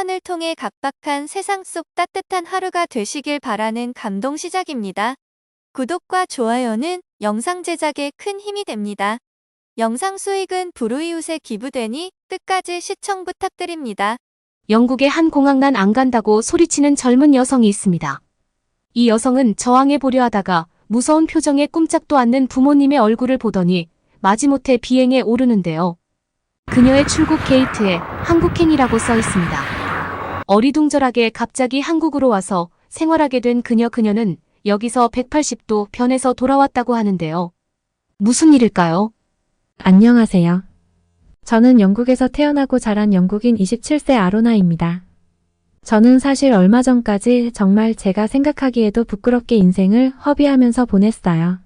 사연을 통해 각박한 세상 속 따뜻한 하루가 되시길 바라는 감동 시작입니다. 구독과 좋아요는 영상 제작에 큰 힘이 됩니다. 영상 수익은 불우이웃에 기부되니 끝까지 시청 부탁드립니다. 영국의 한 공항 난 안 간다고 소리치는 젊은 여성이 있습니다. 이 여성은 저항해 보려 하다가 무서운 표정에 꼼짝도 않는 부모님의 얼굴을 보더니 마지못해 비행에 오르는데요. 그녀의 출국 게이트에 한국행이라고 써 있습니다. 어리둥절하게 갑자기 한국으로 와서 생활하게 된 그녀는 여기서 180도 변해서 돌아왔다고 하는데요. 무슨 일일까요? 안녕하세요. 저는 영국에서 태어나고 자란 영국인 27세 아로나입니다. 저는 사실 얼마 전까지 정말 제가 생각하기에도 부끄럽게 인생을 허비하면서 보냈어요.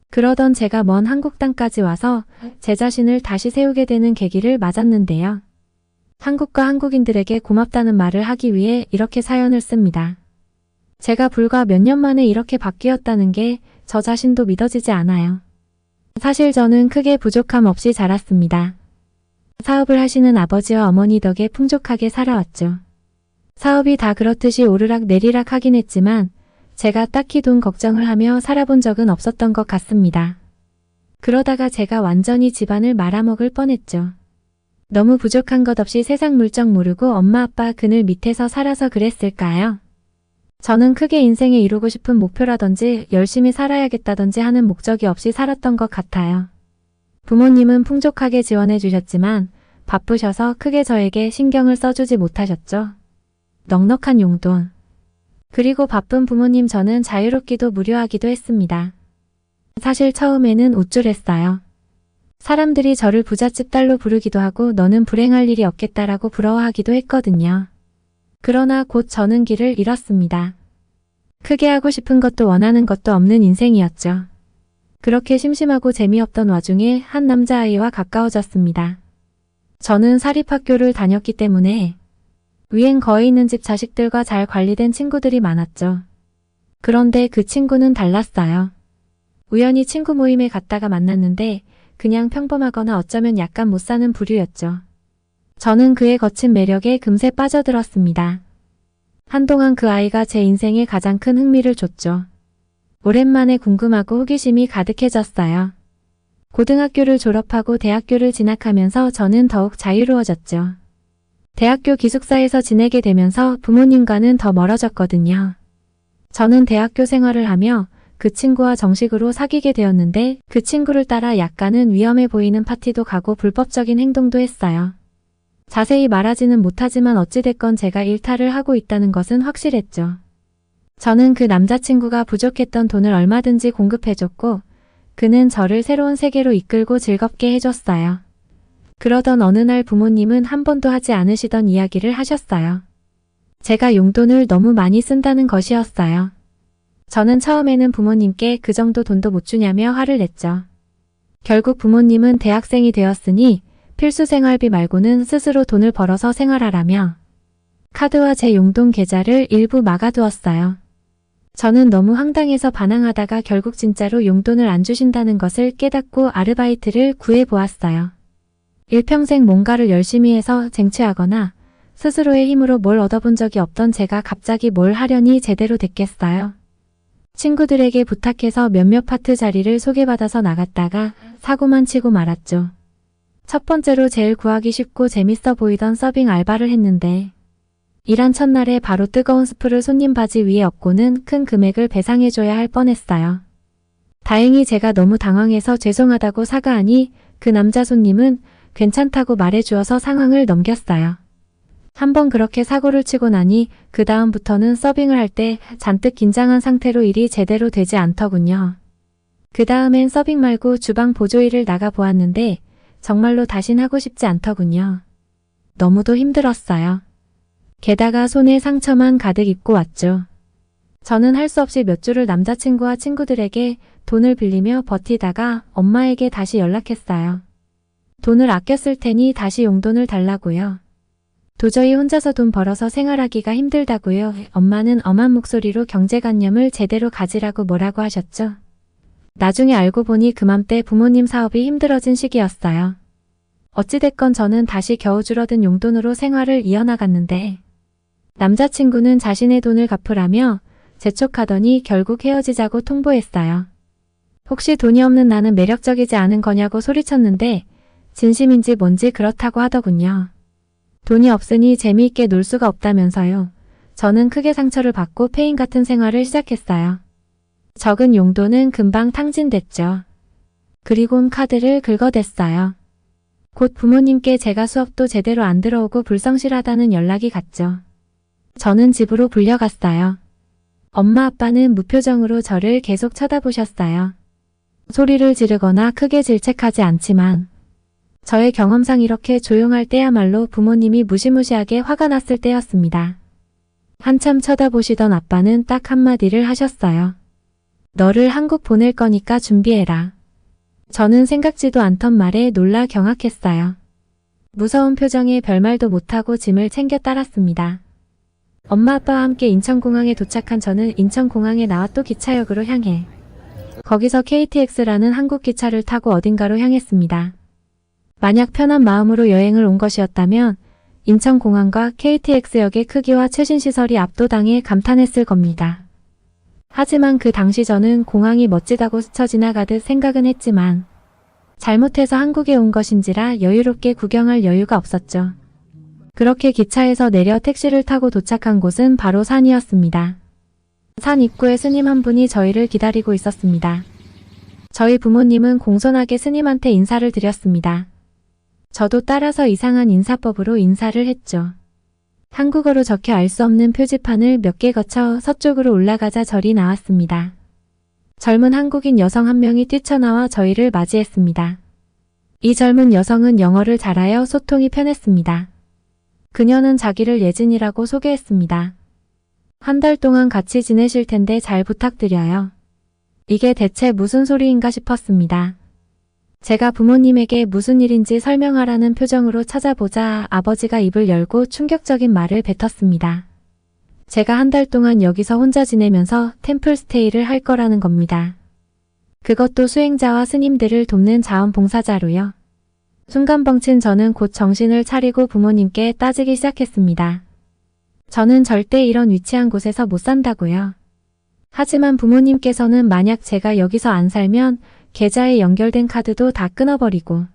그러던 제가 먼 한국 땅까지 와서 제 자신을 다시 세우게 되는 계기를 맞았는데요. 한국과 한국인들에게 고맙다는 말을 하기 위해 이렇게 사연을 씁니다. 제가 불과 몇 년 만에 이렇게 바뀌었다는 게 저 자신도 믿어지지 않아요. 사실 저는 크게 부족함 없이 자랐습니다. 사업을 하시는 아버지와 어머니 덕에 풍족하게 살아왔죠. 사업이 다 그렇듯이 오르락 내리락 하긴 했지만 제가 딱히 돈 걱정을 하며 살아본 적은 없었던 것 같습니다. 그러다가 제가 완전히 집안을 말아먹을 뻔했죠. 너무 부족한 것 없이 세상 물정 모르고 엄마 아빠 그늘 밑에서 살아서 그랬을까요? 저는 크게 인생에 이루고 싶은 목표라든지 열심히 살아야겠다든지 하는 목적이 없이 살았던 것 같아요. 부모님은 풍족하게 지원해 주셨지만 바쁘셔서 크게 저에게 신경을 써주지 못하셨죠. 넉넉한 용돈. 그리고 바쁜 부모님 저는 자유롭기도 무료하기도 했습니다. 사실 처음에는 우쭐했어요. 사람들이 저를 부잣집 딸로 부르기도 하고 너는 불행할 일이 없겠다라고 부러워하기도 했거든요. 그러나 곧 저는 길을 잃었습니다. 크게 하고 싶은 것도 원하는 것도 없는 인생이었죠. 그렇게 심심하고 재미없던 와중에 한 남자아이와 가까워졌습니다. 저는 사립학교를 다녔기 때문에 위엔 거의 있는 집 자식들과 잘 관리된 친구들이 많았죠. 그런데 그 친구는 달랐어요. 우연히 친구 모임에 갔다가 만났는데 그냥 평범하거나 어쩌면 약간 못 사는 부류였죠. 저는 그의 거친 매력에 금세 빠져들었습니다. 한동안 그 아이가 제 인생에 가장 큰 흥미를 줬죠. 오랜만에 궁금하고 호기심이 가득해졌어요. 고등학교를 졸업하고 대학교를 진학하면서 저는 더욱 자유로워졌죠. 대학교 기숙사에서 지내게 되면서 부모님과는 더 멀어졌거든요. 저는 대학교 생활을 하며 그 친구와 정식으로 사귀게 되었는데 그 친구를 따라 약간은 위험해 보이는 파티도 가고 불법적인 행동도 했어요. 자세히 말하지는 못하지만 어찌됐건 제가 일탈을 하고 있다는 것은 확실했죠. 저는 그 남자친구가 부족했던 돈을 얼마든지 공급해줬고 그는 저를 새로운 세계로 이끌고 즐겁게 해줬어요. 그러던 어느 날 부모님은 한 번도 하지 않으시던 이야기를 하셨어요. 제가 용돈을 너무 많이 쓴다는 것이었어요. 저는 처음에는 부모님께 그 정도 돈도 못 주냐며 화를 냈죠. 결국 부모님은 대학생이 되었으니 필수 생활비 말고는 스스로 돈을 벌어서 생활하라며 카드와 제 용돈 계좌를 일부 막아두었어요. 저는 너무 황당해서 반항하다가 결국 진짜로 용돈을 안 주신다는 것을 깨닫고 아르바이트를 구해보았어요. 일평생 뭔가를 열심히 해서 쟁취하거나 스스로의 힘으로 뭘 얻어본 적이 없던 제가 갑자기 뭘 하려니 제대로 됐겠어요. 친구들에게 부탁해서 몇몇 파트 자리를 소개받아서 나갔다가 사고만 치고 말았죠. 첫 번째로 제일 구하기 쉽고 재밌어 보이던 서빙 알바를 했는데 일한 첫날에 바로 뜨거운 스프를 손님 바지 위에 엎고는 큰 금액을 배상해줘야 할 뻔했어요. 다행히 제가 너무 당황해서 죄송하다고 사과하니 그 남자 손님은 괜찮다고 말해주어서 상황을 넘겼어요. 한번 그렇게 사고를 치고 나니 그 다음부터는 서빙을 할 때 잔뜩 긴장한 상태로 일이 제대로 되지 않더군요. 그 다음엔 서빙 말고 주방 보조 일을 나가보았는데 정말로 다신 하고 싶지 않더군요. 너무도 힘들었어요. 게다가 손에 상처만 가득 입고 왔죠. 저는 할 수 없이 몇 주를 남자친구와 친구들에게 돈을 빌리며 버티다가 엄마에게 다시 연락했어요. 돈을 아껴 쓸 테니 다시 용돈을 달라고요. 도저히 혼자서 돈 벌어서 생활하기가 힘들다고요. 엄마는 엄한 목소리로 경제관념을 제대로 가지라고 뭐라고 하셨죠. 나중에 알고 보니 그맘때 부모님 사업이 힘들어진 시기였어요. 어찌됐건 저는 다시 겨우 줄어든 용돈으로 생활을 이어나갔는데 남자친구는 자신의 돈을 갚으라며 재촉하더니 결국 헤어지자고 통보했어요. 혹시 돈이 없는 나는 매력적이지 않은 거냐고 소리쳤는데 진심인지 뭔지 그렇다고 하더군요. 돈이 없으니 재미있게 놀 수가 없다면서요. 저는 크게 상처를 받고 페인 같은 생활을 시작했어요. 적은 용돈은 금방 탕진됐죠. 그리곤 카드를 긁어댔어요. 곧 부모님께 제가 수업도 제대로 안 들어오고 불성실하다는 연락이 갔죠. 저는 집으로 불려갔어요. 엄마 아빠는 무표정으로 저를 계속 쳐다보셨어요. 소리를 지르거나 크게 질책하지 않지만 저의 경험상 이렇게 조용할 때야말로 부모님이 무시무시하게 화가 났을 때였습니다. 한참 쳐다보시던 아빠는 딱 한마디를 하셨어요. 너를 한국 보낼 거니까 준비해라. 저는 생각지도 않던 말에 놀라 경악했어요. 무서운 표정에 별말도 못하고 짐을 챙겨 따랐습니다. 엄마 아빠와 함께 인천공항에 도착한 저는 인천공항에 나와 또 기차역으로 향해 거기서 KTX라는 한국 기차를 타고 어딘가로 향했습니다. 만약 편한 마음으로 여행을 온 것이었다면 인천공항과 KTX역의 크기와 최신 시설이 압도당해 감탄했을 겁니다. 하지만 그 당시 저는 공항이 멋지다고 스쳐 지나가듯 생각은 했지만 잘못해서 한국에 온 것인지라 여유롭게 구경할 여유가 없었죠. 그렇게 기차에서 내려 택시를 타고 도착한 곳은 바로 산이었습니다. 산 입구에 스님 한 분이 저희를 기다리고 있었습니다. 저희 부모님은 공손하게 스님한테 인사를 드렸습니다. 저도 따라서 이상한 인사법으로 인사를 했죠. 한국어로 적혀 알 수 없는 표지판을 몇 개 거쳐 서쪽으로 올라가자 절이 나왔습니다. 젊은 한국인 여성 한 명이 뛰쳐나와 저희를 맞이했습니다. 이 젊은 여성은 영어를 잘하여 소통이 편했습니다. 그녀는 자기를 예진이라고 소개했습니다. 한 달 동안 같이 지내실 텐데 잘 부탁드려요. 이게 대체 무슨 소리인가 싶었습니다. 제가 부모님에게 무슨 일인지 설명하라는 표정으로 찾아보자 아버지가 입을 열고 충격적인 말을 뱉었습니다. 제가 한 달 동안 여기서 혼자 지내면서 템플스테이를 할 거라는 겁니다. 그것도 수행자와 스님들을 돕는 자원봉사자로요. 순간 벙친 저는 곧 정신을 차리고 부모님께 따지기 시작했습니다. 저는 절대 이런 위치한 곳에서 못 산다고요. 하지만 부모님께서는 만약 제가 여기서 안 살면 계좌에 연결된 카드도 다 끊어버리고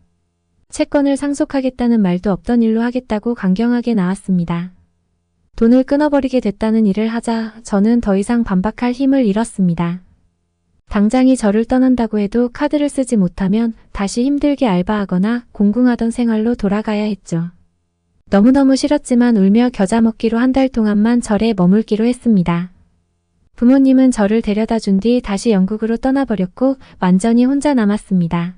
채권을 상속하겠다는 말도 없던 일로 하겠다고 강경하게 나왔습니다. 돈을 끊어버리게 됐다는 일을 하자 저는 더 이상 반박할 힘을 잃었습니다. 당장이 저를 떠난다고 해도 카드를 쓰지 못하면 다시 힘들게 알바하거나 공궁하던 생활로 돌아가야 했죠. 너무너무 싫었지만 울며 겨자 먹기로 한 달 동안만 절에 머물기로 했습니다. 부모님은 저를 데려다 준 뒤 다시 영국으로 떠나버렸고 완전히 혼자 남았습니다.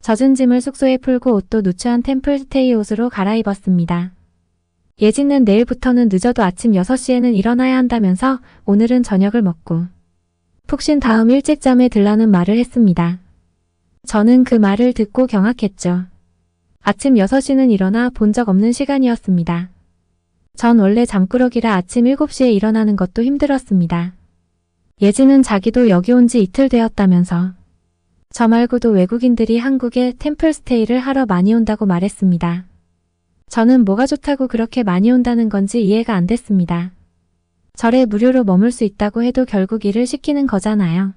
젖은 짐을 숙소에 풀고 옷도 누추한 템플스테이 옷으로 갈아입었습니다. 예진은 내일부터는 늦어도 아침 6시에는 일어나야 한다면서 오늘은 저녁을 먹고 푹 쉰 다음 일찍 잠에 들라는 말을 했습니다. 저는 그 말을 듣고 경악했죠. 아침 6시는 일어나 본 적 없는 시간이었습니다. 전 원래 잠꾸러기라 아침 7시에 일어나는 것도 힘들었습니다. 예진은 자기도 여기 온 지 이틀 되었다면서 저 말고도 외국인들이 한국에 템플스테이를 하러 많이 온다고 말했습니다. 저는 뭐가 좋다고 그렇게 많이 온다는 건지 이해가 안 됐습니다. 절에 무료로 머물 수 있다고 해도 결국 일을 시키는 거잖아요.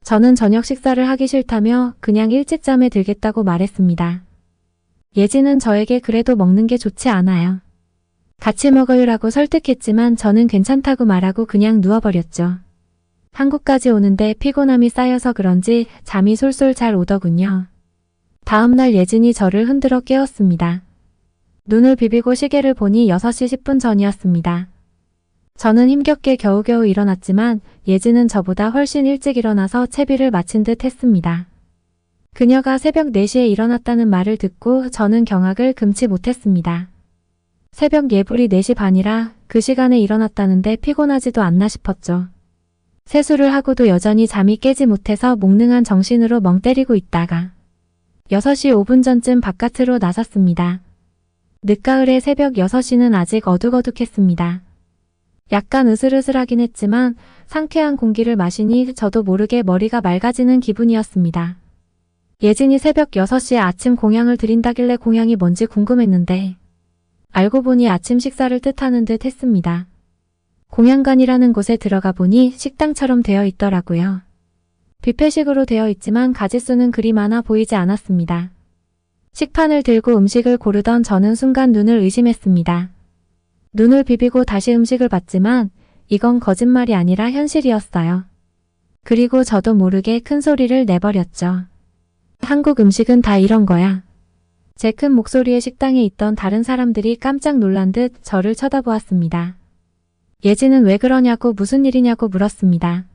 저는 저녁 식사를 하기 싫다며 그냥 일찍 잠에 들겠다고 말했습니다. 예진은 저에게 그래도 먹는 게 좋지 않아요. 같이 먹어요라고 설득했지만 저는 괜찮다고 말하고 그냥 누워버렸죠. 한국까지 오는데 피곤함이 쌓여서 그런지 잠이 솔솔 잘 오더군요. 다음날 예진이 저를 흔들어 깨웠습니다. 눈을 비비고 시계를 보니 6시 10분 전이었습니다. 저는 힘겹게 겨우겨우 일어났지만 예진은 저보다 훨씬 일찍 일어나서 채비를 마친 듯 했습니다. 그녀가 새벽 4시에 일어났다는 말을 듣고 저는 경악을 금치 못했습니다. 새벽 예불이 4시 반이라 그 시간에 일어났다는데 피곤하지도 않나 싶었죠. 세수를 하고도 여전히 잠이 깨지 못해서 몽능한 정신으로 멍 때리고 있다가 6시 5분 전쯤 바깥으로 나섰습니다. 늦가을의 새벽 6시는 아직 어둑어둑했습니다. 약간 으슬으슬하긴 했지만 상쾌한 공기를 마시니 저도 모르게 머리가 맑아지는 기분이었습니다. 예진이 새벽 6시에 아침 공양을 드린다길래 공양이 뭔지 궁금했는데 알고 보니 아침 식사를 뜻하는 듯 했습니다. 공양관이라는 곳에 들어가 보니 식당처럼 되어 있더라고요. 뷔페식으로 되어 있지만 가짓수는 그리 많아 보이지 않았습니다. 식판을 들고 음식을 고르던 저는 순간 눈을 의심했습니다. 눈을 비비고 다시 음식을 봤지만 이건 거짓말이 아니라 현실이었어요. 그리고 저도 모르게 큰 소리를 내버렸죠. 한국 음식은 다 이런 거야. 제 큰 목소리에 식당에 있던 다른 사람들이 깜짝 놀란 듯 저를 쳐다보았습니다. 예진은 왜 그러냐고 무슨 일이냐고 물었습니다.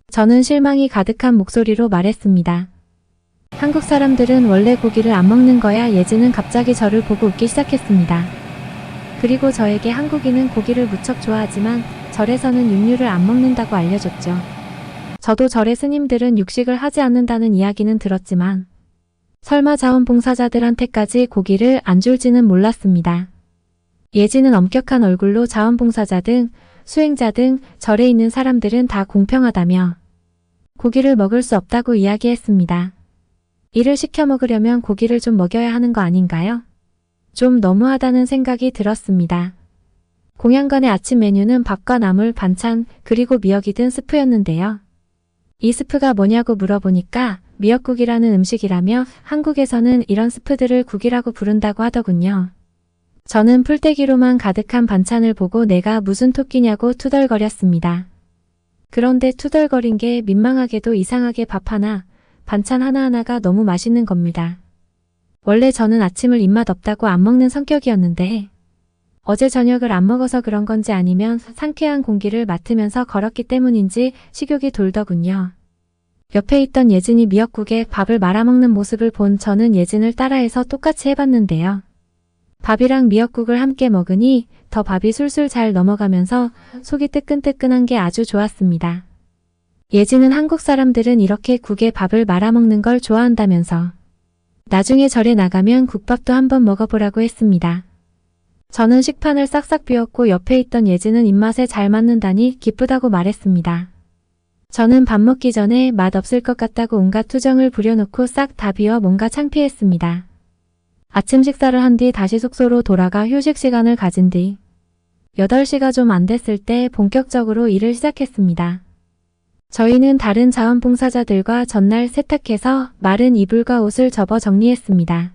저는 실망이 가득한 목소리로 말했습니다. 한국 사람들은 원래 고기를 안 먹는 거야. 예진은 갑자기 저를 보고 웃기 시작했습니다. 그리고 저에게 한국인은 고기를 무척 좋아하지만 절에서는 육류를 안 먹는다고 알려줬죠. 저도 절의 스님들은 육식을 하지 않는다는 이야기는 들었지만 설마 자원봉사자들한테까지 고기를 안 줄지는 몰랐습니다. 예지는 엄격한 얼굴로 자원봉사자 등 수행자 등 절에 있는 사람들은 다 공평하다며 고기를 먹을 수 없다고 이야기했습니다. 이를 시켜 먹으려면 고기를 좀 먹여야 하는 거 아닌가요? 좀 너무하다는 생각이 들었습니다. 공양관의 아침 메뉴는 밥과 나물, 반찬, 그리고 미역이 든 스프였는데요. 이 스프가 뭐냐고 물어보니까 미역국이라는 음식이라며 한국에서는 이런 스프들을 국이라고 부른다고 하더군요. 저는 풀떼기로만 가득한 반찬을 보고 내가 무슨 토끼냐고 투덜거렸습니다. 그런데 투덜거린 게 민망하게도 이상하게 밥 하나, 반찬 하나하나가 너무 맛있는 겁니다. 원래 저는 아침을 입맛 없다고 안 먹는 성격이었는데 어제 저녁을 안 먹어서 그런 건지 아니면 상쾌한 공기를 맡으면서 걸었기 때문인지 식욕이 돌더군요. 옆에 있던 예진이 미역국에 밥을 말아먹는 모습을 본 저는 예진을 따라해서 똑같이 해봤는데요. 밥이랑 미역국을 함께 먹으니 더 밥이 술술 잘 넘어가면서 속이 뜨끈뜨끈한 게 아주 좋았습니다. 예진은 한국 사람들은 이렇게 국에 밥을 말아먹는 걸 좋아한다면서 나중에 절에 나가면 국밥도 한번 먹어보라고 했습니다. 저는 식판을 싹싹 비웠고 옆에 있던 예진은 입맛에 잘 맞는다니 기쁘다고 말했습니다. 저는 밥 먹기 전에 맛 없을 것 같다고 온갖 투정을 부려놓고 싹 다 비워 뭔가 창피했습니다. 아침 식사를 한 뒤 다시 숙소로 돌아가 휴식 시간을 가진 뒤 8시가 좀 안 됐을 때 본격적으로 일을 시작했습니다. 저희는 다른 자원봉사자들과 전날 세탁해서 마른 이불과 옷을 접어 정리했습니다.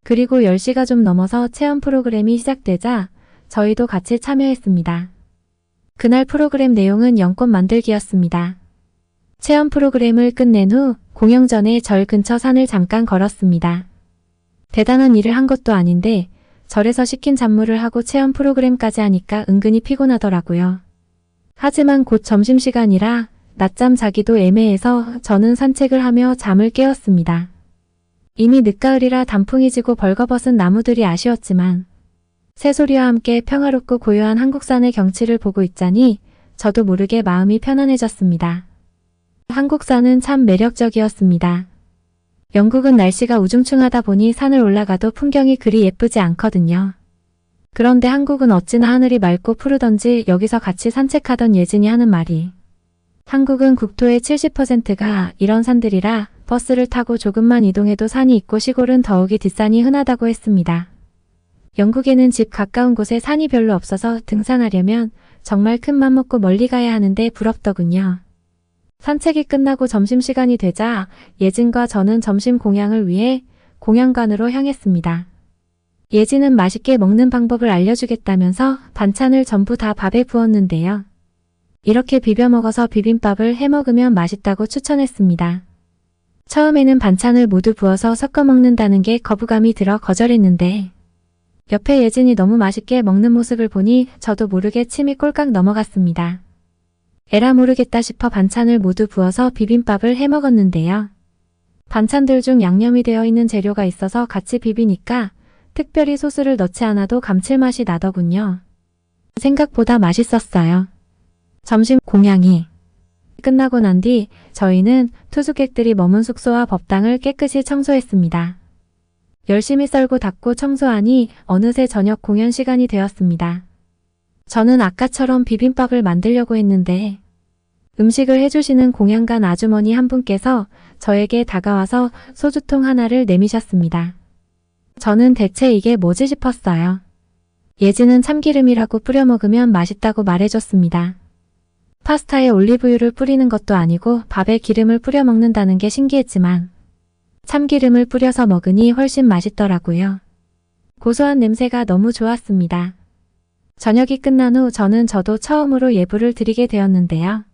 그리고 10시가 좀 넘어서 체험 프로그램이 시작되자 저희도 같이 참여했습니다. 그날 프로그램 내용은 연꽃 만들기였습니다. 체험 프로그램을 끝낸 후 공연 전에 절 근처 산을 잠깐 걸었습니다. 대단한 일을 한 것도 아닌데 절에서 시킨 잡무를 하고 체험 프로그램까지 하니까 은근히 피곤하더라고요. 하지만 곧 점심시간이라 낮잠 자기도 애매해서 저는 산책을 하며 잠을 깨웠습니다. 이미 늦가을이라 단풍이 지고 벌거벗은 나무들이 아쉬웠지만 새소리와 함께 평화롭고 고요한 한국산의 경치를 보고 있자니 저도 모르게 마음이 편안해졌습니다. 한국산은 참 매력적이었습니다. 영국은 날씨가 우중충하다 보니 산을 올라가도 풍경이 그리 예쁘지 않거든요. 그런데 한국은 어찌나 하늘이 맑고 푸르던지 여기서 같이 산책하던 예진이 하는 말이 한국은 국토의 70%가 이런 산들이라 버스를 타고 조금만 이동해도 산이 있고 시골은 더욱이 뒷산이 흔하다고 했습니다. 영국에는 집 가까운 곳에 산이 별로 없어서 등산하려면 정말 큰 맘 먹고 멀리 가야 하는데 부럽더군요. 산책이 끝나고 점심시간이 되자 예진과 저는 점심 공양을 위해 공양관으로 향했습니다. 예진은 맛있게 먹는 방법을 알려주겠다면서 반찬을 전부 다 밥에 부었는데요. 이렇게 비벼 먹어서 비빔밥을 해 먹으면 맛있다고 추천했습니다. 처음에는 반찬을 모두 부어서 섞어 먹는다는 게 거부감이 들어 거절했는데 옆에 예진이 너무 맛있게 먹는 모습을 보니 저도 모르게 침이 꼴깍 넘어갔습니다. 에라 모르겠다 싶어 반찬을 모두 부어서 비빔밥을 해 먹었는데요. 반찬들 중 양념이 되어 있는 재료가 있어서 같이 비비니까 특별히 소스를 넣지 않아도 감칠맛이 나더군요. 생각보다 맛있었어요. 점심 공양이 끝나고 난 뒤 저희는 투숙객들이 머문 숙소와 법당을 깨끗이 청소했습니다. 열심히 썰고 닦고 청소하니 어느새 저녁 공연 시간이 되었습니다. 저는 아까처럼 비빔밥을 만들려고 했는데 음식을 해주시는 공양관 아주머니 한 분께서 저에게 다가와서 소주통 하나를 내미셨습니다. 저는 대체 이게 뭐지 싶었어요. 예지는 참기름이라고 뿌려 먹으면 맛있다고 말해줬습니다. 파스타에 올리브유를 뿌리는 것도 아니고 밥에 기름을 뿌려 먹는다는 게 신기했지만 참기름을 뿌려서 먹으니 훨씬 맛있더라고요. 고소한 냄새가 너무 좋았습니다. 저녁이 끝난 후 저도 처음으로 예불을 드리게 되었는데요.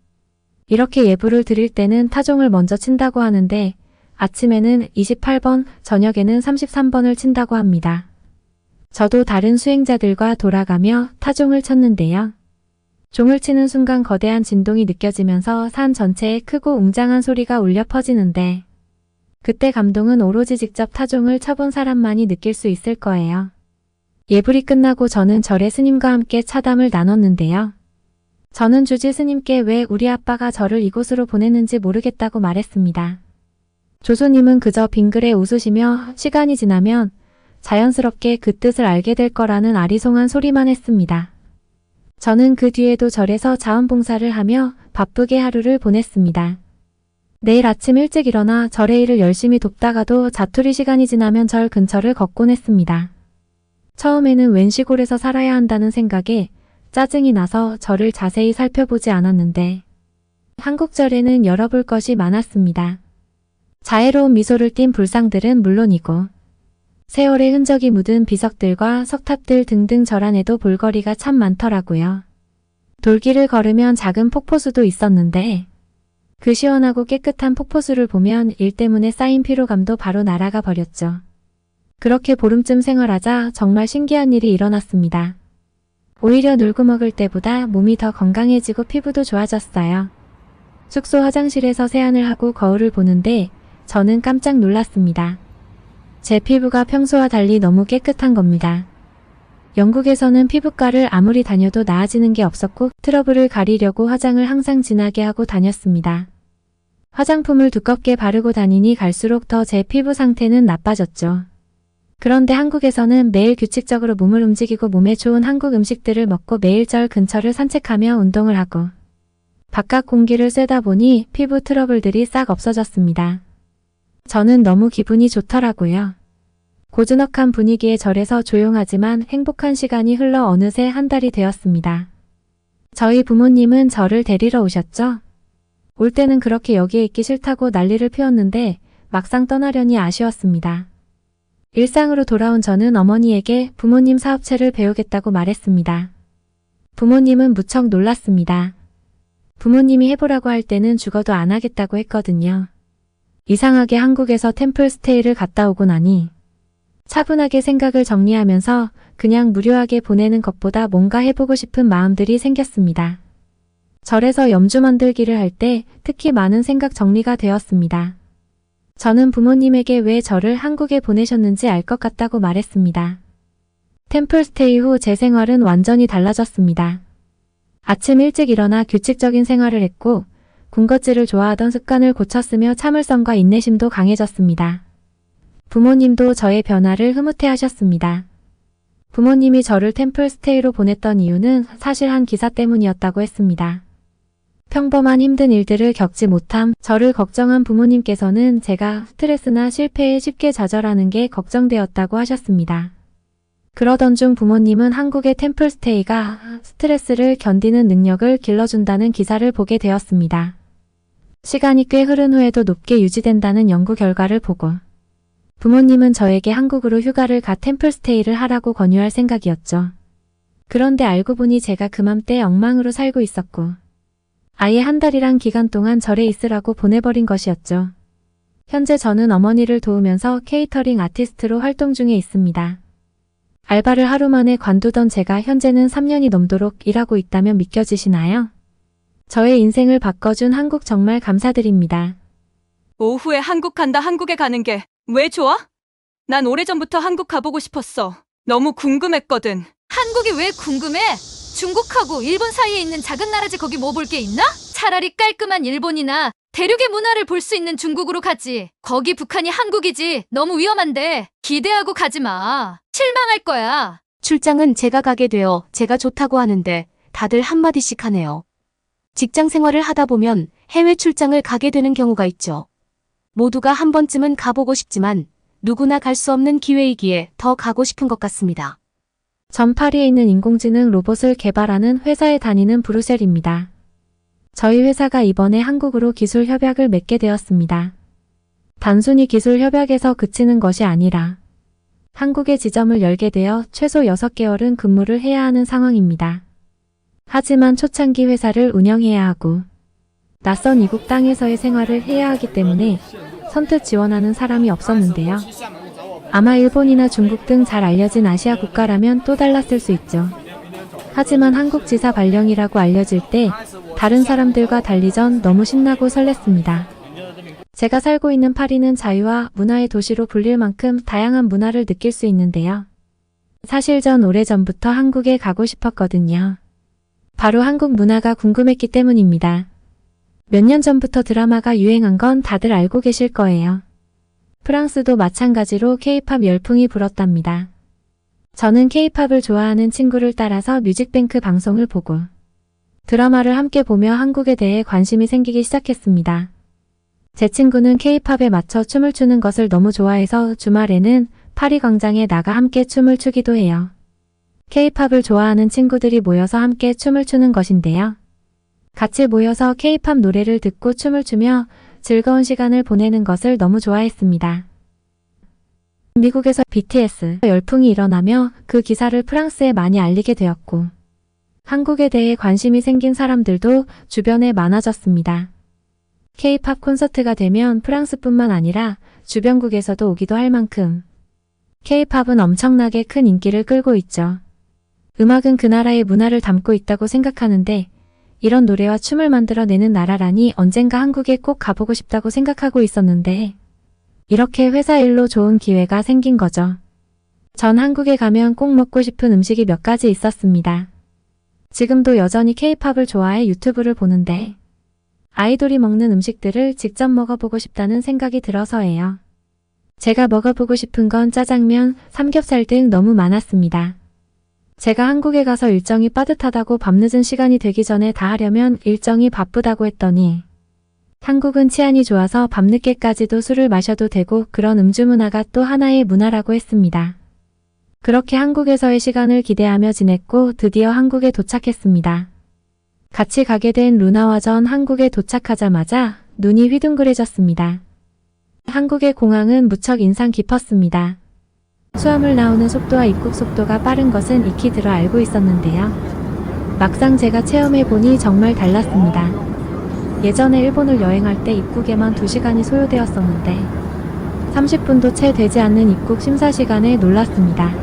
이렇게 예불을 드릴 때는 타종을 먼저 친다고 하는데 아침에는 28번, 저녁에는 33번을 친다고 합니다. 저도 다른 수행자들과 돌아가며 타종을 쳤는데요. 종을 치는 순간 거대한 진동이 느껴지면서 산 전체에 크고 웅장한 소리가 울려 퍼지는데 그때 감동은 오로지 직접 타종을 쳐본 사람만이 느낄 수 있을 거예요. 예불이 끝나고 저는 절의 스님과 함께 차담을 나눴는데요. 저는 주지 스님께 왜 우리 아빠가 저를 이곳으로 보냈는지 모르겠다고 말했습니다. 조수님은 그저 빙그레 웃으시며 시간이 지나면 자연스럽게 그 뜻을 알게 될 거라는 아리송한 소리만 했습니다. 저는 그 뒤에도 절에서 자원봉사를 하며 바쁘게 하루를 보냈습니다. 내일 아침 일찍 일어나 절의 일을 열심히 돕다가도 자투리 시간이 지나면 절 근처를 걷곤 했습니다. 처음에는 웬 시골에서 살아야 한다는 생각에 짜증이 나서 절을 자세히 살펴보지 않았는데 한국절에는 열어볼 것이 많았습니다. 자애로운 미소를 띤 불상들은 물론이고 세월의 흔적이 묻은 비석들과 석탑들 등등 절 안에도 볼거리가 참 많더라고요. 돌길을 걸으면 작은 폭포수도 있었는데 그 시원하고 깨끗한 폭포수를 보면 일 때문에 쌓인 피로감도 바로 날아가 버렸죠. 그렇게 보름쯤 생활하자 정말 신기한 일이 일어났습니다. 오히려 놀고 먹을 때보다 몸이 더 건강해지고 피부도 좋아졌어요. 숙소 화장실에서 세안을 하고 거울을 보는데 저는 깜짝 놀랐습니다. 제 피부가 평소와 달리 너무 깨끗한 겁니다. 영국에서는 피부과를 아무리 다녀도 나아지는 게 없었고 트러블을 가리려고 화장을 항상 진하게 하고 다녔습니다. 화장품을 두껍게 바르고 다니니 갈수록 더 제 피부 상태는 나빠졌죠. 그런데 한국에서는 매일 규칙적으로 몸을 움직이고 몸에 좋은 한국 음식들을 먹고 매일 절 근처를 산책하며 운동을 하고 바깥 공기를 쐬다 보니 피부 트러블들이 싹 없어졌습니다. 저는 너무 기분이 좋더라고요. 고즈넉한 분위기의 절에서 조용하지만 행복한 시간이 흘러 어느새 한 달이 되었습니다. 저희 부모님은 저를 데리러 오셨죠? 올 때는 그렇게 여기에 있기 싫다고 난리를 피웠는데 막상 떠나려니 아쉬웠습니다. 일상으로 돌아온 저는 어머니에게 부모님 사업체를 배우겠다고 말했습니다. 부모님은 무척 놀랐습니다. 부모님이 해보라고 할 때는 죽어도 안 하겠다고 했거든요. 이상하게 한국에서 템플스테이를 갔다 오고 나니 차분하게 생각을 정리하면서 그냥 무료하게 보내는 것보다 뭔가 해보고 싶은 마음들이 생겼습니다. 절에서 염주 만들기를 할 때 특히 많은 생각 정리가 되었습니다. 저는 부모님에게 왜 저를 한국에 보내셨는지 알 것 같다고 말했습니다. 템플스테이 후 제 생활은 완전히 달라졌습니다. 아침 일찍 일어나 규칙적인 생활을 했고 군것질을 좋아하던 습관을 고쳤으며 참을성과 인내심도 강해졌습니다. 부모님도 저의 변화를 흐뭇해하셨습니다. 부모님이 저를 템플스테이로 보냈던 이유는 사실 한 기사 때문이었다고 했습니다. 평범한 힘든 일들을 겪지 못함 저를 걱정한 부모님께서는 제가 스트레스나 실패에 쉽게 좌절하는 게 걱정되었다고 하셨습니다. 그러던 중 부모님은 한국의 템플스테이가 스트레스를 견디는 능력을 길러준다는 기사를 보게 되었습니다. 시간이 꽤 흐른 후에도 높게 유지된다는 연구 결과를 보고 부모님은 저에게 한국으로 휴가를 가 템플스테이를 하라고 권유할 생각이었죠. 그런데 알고 보니 제가 그맘때 엉망으로 살고 있었고 아예 한 달이란 기간 동안 절에 있으라고 보내버린 것이었죠. 현재 저는 어머니를 도우면서 케이터링 아티스트로 활동 중에 있습니다. 알바를 하루 만에 관두던 제가 현재는 3년이 넘도록 일하고 있다면 믿겨지시나요? 저의 인생을 바꿔준 한국 정말 감사드립니다. 오후에 한국 간다 한국에 가는 게 왜 좋아? 난 오래전부터 한국 가보고 싶었어. 너무 궁금했거든. 한국이 왜 궁금해? 중국하고 일본 사이에 있는 작은 나라지 거기 뭐 볼 게 있나? 차라리 깔끔한 일본이나 대륙의 문화를 볼 수 있는 중국으로 가지. 거기 북한이 한국이지. 너무 위험한데. 기대하고 가지 마. 실망할 거야. 출장은 제가 가게 되어 제가 좋다고 하는데 다들 한마디씩 하네요. 직장 생활을 하다 보면 해외 출장을 가게 되는 경우가 있죠. 모두가 한 번쯤은 가보고 싶지만 누구나 갈 수 없는 기회이기에 더 가고 싶은 것 같습니다. 전 파리에 있는 인공지능 로봇을 개발하는 회사에 다니는 브루셀입니다. 저희 회사가 이번에 한국으로 기술 협약을 맺게 되었습니다. 단순히 기술 협약에서 그치는 것이 아니라 한국에 지점을 열게 되어 최소 6개월은 근무를 해야 하는 상황입니다. 하지만 초창기 회사를 운영해야 하고 낯선 이국 땅에서의 생활을 해야 하기 때문에 선뜻 지원하는 사람이 없었는데요. 아마 일본이나 중국 등 잘 알려진 아시아 국가라면 또 달랐을 수 있죠. 하지만 한국 지사 발령이라고 알려질 때 다른 사람들과 달리 전 너무 신나고 설렜습니다. 제가 살고 있는 파리는 자유와 문화의 도시로 불릴 만큼 다양한 문화를 느낄 수 있는데요. 사실 전 오래전부터 한국에 가고 싶었거든요. 바로 한국 문화가 궁금했기 때문입니다. 몇 년 전부터 드라마가 유행한 건 다들 알고 계실 거예요. 프랑스도 마찬가지로 K-팝 열풍이 불었답니다. 저는 K-팝을 좋아하는 친구를 따라서 뮤직뱅크 방송을 보고 드라마를 함께 보며 한국에 대해 관심이 생기기 시작했습니다. 제 친구는 K-팝에 맞춰 춤을 추는 것을 너무 좋아해서 주말에는 파리 광장에 나가 함께 춤을 추기도 해요. K-팝을 좋아하는 친구들이 모여서 함께 춤을 추는 것인데요. 같이 모여서 K-팝 노래를 듣고 춤을 추며 즐거운 시간을 보내는 것을 너무 좋아했습니다. 미국에서 BTS 열풍이 일어나며 그 기사를 프랑스에 많이 알리게 되었고 한국에 대해 관심이 생긴 사람들도 주변에 많아졌습니다. K-팝 콘서트가 되면 프랑스뿐만 아니라 주변국에서도 오기도 할 만큼 K-팝은 엄청나게 큰 인기를 끌고 있죠. 음악은 그 나라의 문화를 담고 있다고 생각하는데 이런 노래와 춤을 만들어내는 나라라니 언젠가 한국에 꼭 가보고 싶다고 생각하고 있었는데 이렇게 회사 일로 좋은 기회가 생긴 거죠. 전 한국에 가면 꼭 먹고 싶은 음식이 몇 가지 있었습니다. 지금도 여전히 K-팝을 좋아해 유튜브를 보는데 아이돌이 먹는 음식들을 직접 먹어보고 싶다는 생각이 들어서예요. 제가 먹어보고 싶은 건 짜장면, 삼겹살 등 너무 많았습니다. 제가 한국에 가서 일정이 빠듯하다고 밤늦은 시간이 되기 전에 다 하려면 일정이 바쁘다고 했더니 한국은 치안이 좋아서 밤늦게까지도 술을 마셔도 되고 그런 음주 문화가 또 하나의 문화라고 했습니다. 그렇게 한국에서의 시간을 기대하며 지냈고 드디어 한국에 도착했습니다. 같이 가게 된 루나와 전 한국에 도착하자마자 눈이 휘둥그레졌습니다. 한국의 공항은 무척 인상 깊었습니다. 수화물 나오는 속도와 입국 속도가 빠른 것은 익히 들어 알고 있었는데요. 막상 제가 체험해보니 정말 달랐습니다. 예전에 일본을 여행할 때 입국에만 2시간이 소요되었었는데 30분도 채 되지 않는 입국 심사 시간에 놀랐습니다.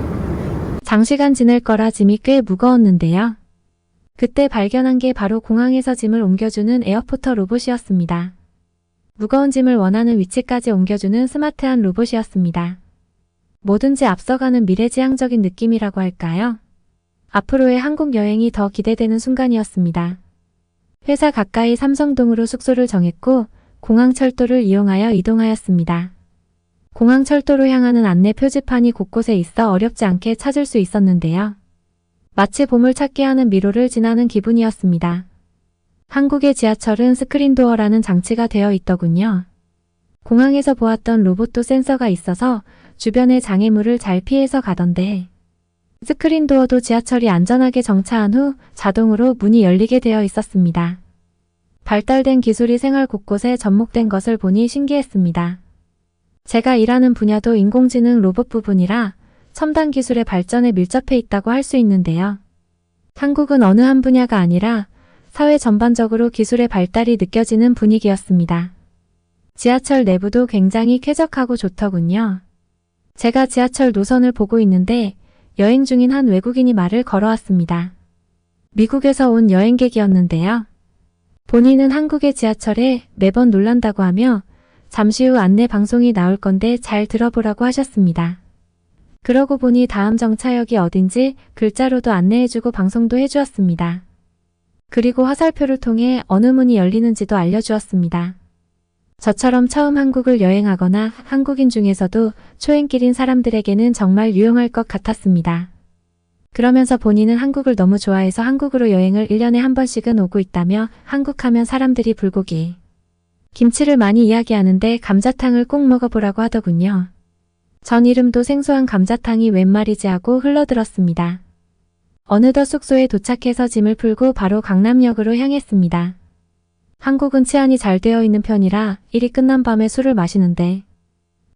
장시간 지낼 거라 짐이 꽤 무거웠는데요. 그때 발견한 게 바로 공항에서 짐을 옮겨주는 에어포터 로봇이었습니다. 무거운 짐을 원하는 위치까지 옮겨주는 스마트한 로봇이었습니다. 뭐든지 앞서가는 미래지향적인 느낌이라고 할까요? 앞으로의 한국 여행이 더 기대되는 순간이었습니다. 회사 가까이 삼성동으로 숙소를 정했고 공항철도를 이용하여 이동하였습니다. 공항철도로 향하는 안내 표지판이 곳곳에 있어 어렵지 않게 찾을 수 있었는데요. 마치 보물찾기 하는 미로를 지나는 기분이었습니다. 한국의 지하철은 스크린도어라는 장치가 되어 있더군요. 공항에서 보았던 로봇도 센서가 있어서 주변의 장애물을 잘 피해서 가던데 스크린도어도 지하철이 안전하게 정차한 후 자동으로 문이 열리게 되어 있었습니다. 발달된 기술이 생활 곳곳에 접목된 것을 보니 신기했습니다. 제가 일하는 분야도 인공지능 로봇 부분이라 첨단 기술의 발전에 밀접해 있다고 할 수 있는데요. 한국은 어느 한 분야가 아니라 사회 전반적으로 기술의 발달이 느껴지는 분위기였습니다. 지하철 내부도 굉장히 쾌적하고 좋더군요. 제가 지하철 노선을 보고 있는데 여행 중인 한 외국인이 말을 걸어왔습니다. 미국에서 온 여행객이었는데요. 본인은 한국의 지하철에 매번 놀란다고 하며 잠시 후 안내 방송이 나올 건데 잘 들어보라고 하셨습니다. 그러고 보니 다음 정차역이 어딘지 글자로도 안내해주고 방송도 해주었습니다. 그리고 화살표를 통해 어느 문이 열리는지도 알려주었습니다. 저처럼 처음 한국을 여행하거나 한국인 중에서도 초행길인 사람들에게는 정말 유용할 것 같았습니다. 그러면서 본인은 한국을 너무 좋아해서 한국으로 여행을 1년에 한 번씩은 오고 있다며 한국하면 사람들이 불고기, 김치를 많이 이야기하는데 감자탕을 꼭 먹어보라고 하더군요. 전 이름도 생소한 감자탕이 웬 말이지 하고 흘러들었습니다. 어느덧 숙소에 도착해서 짐을 풀고 바로 강남역으로 향했습니다. 한국은 치안이 잘 되어 있는 편이라 일이 끝난 밤에 술을 마시는데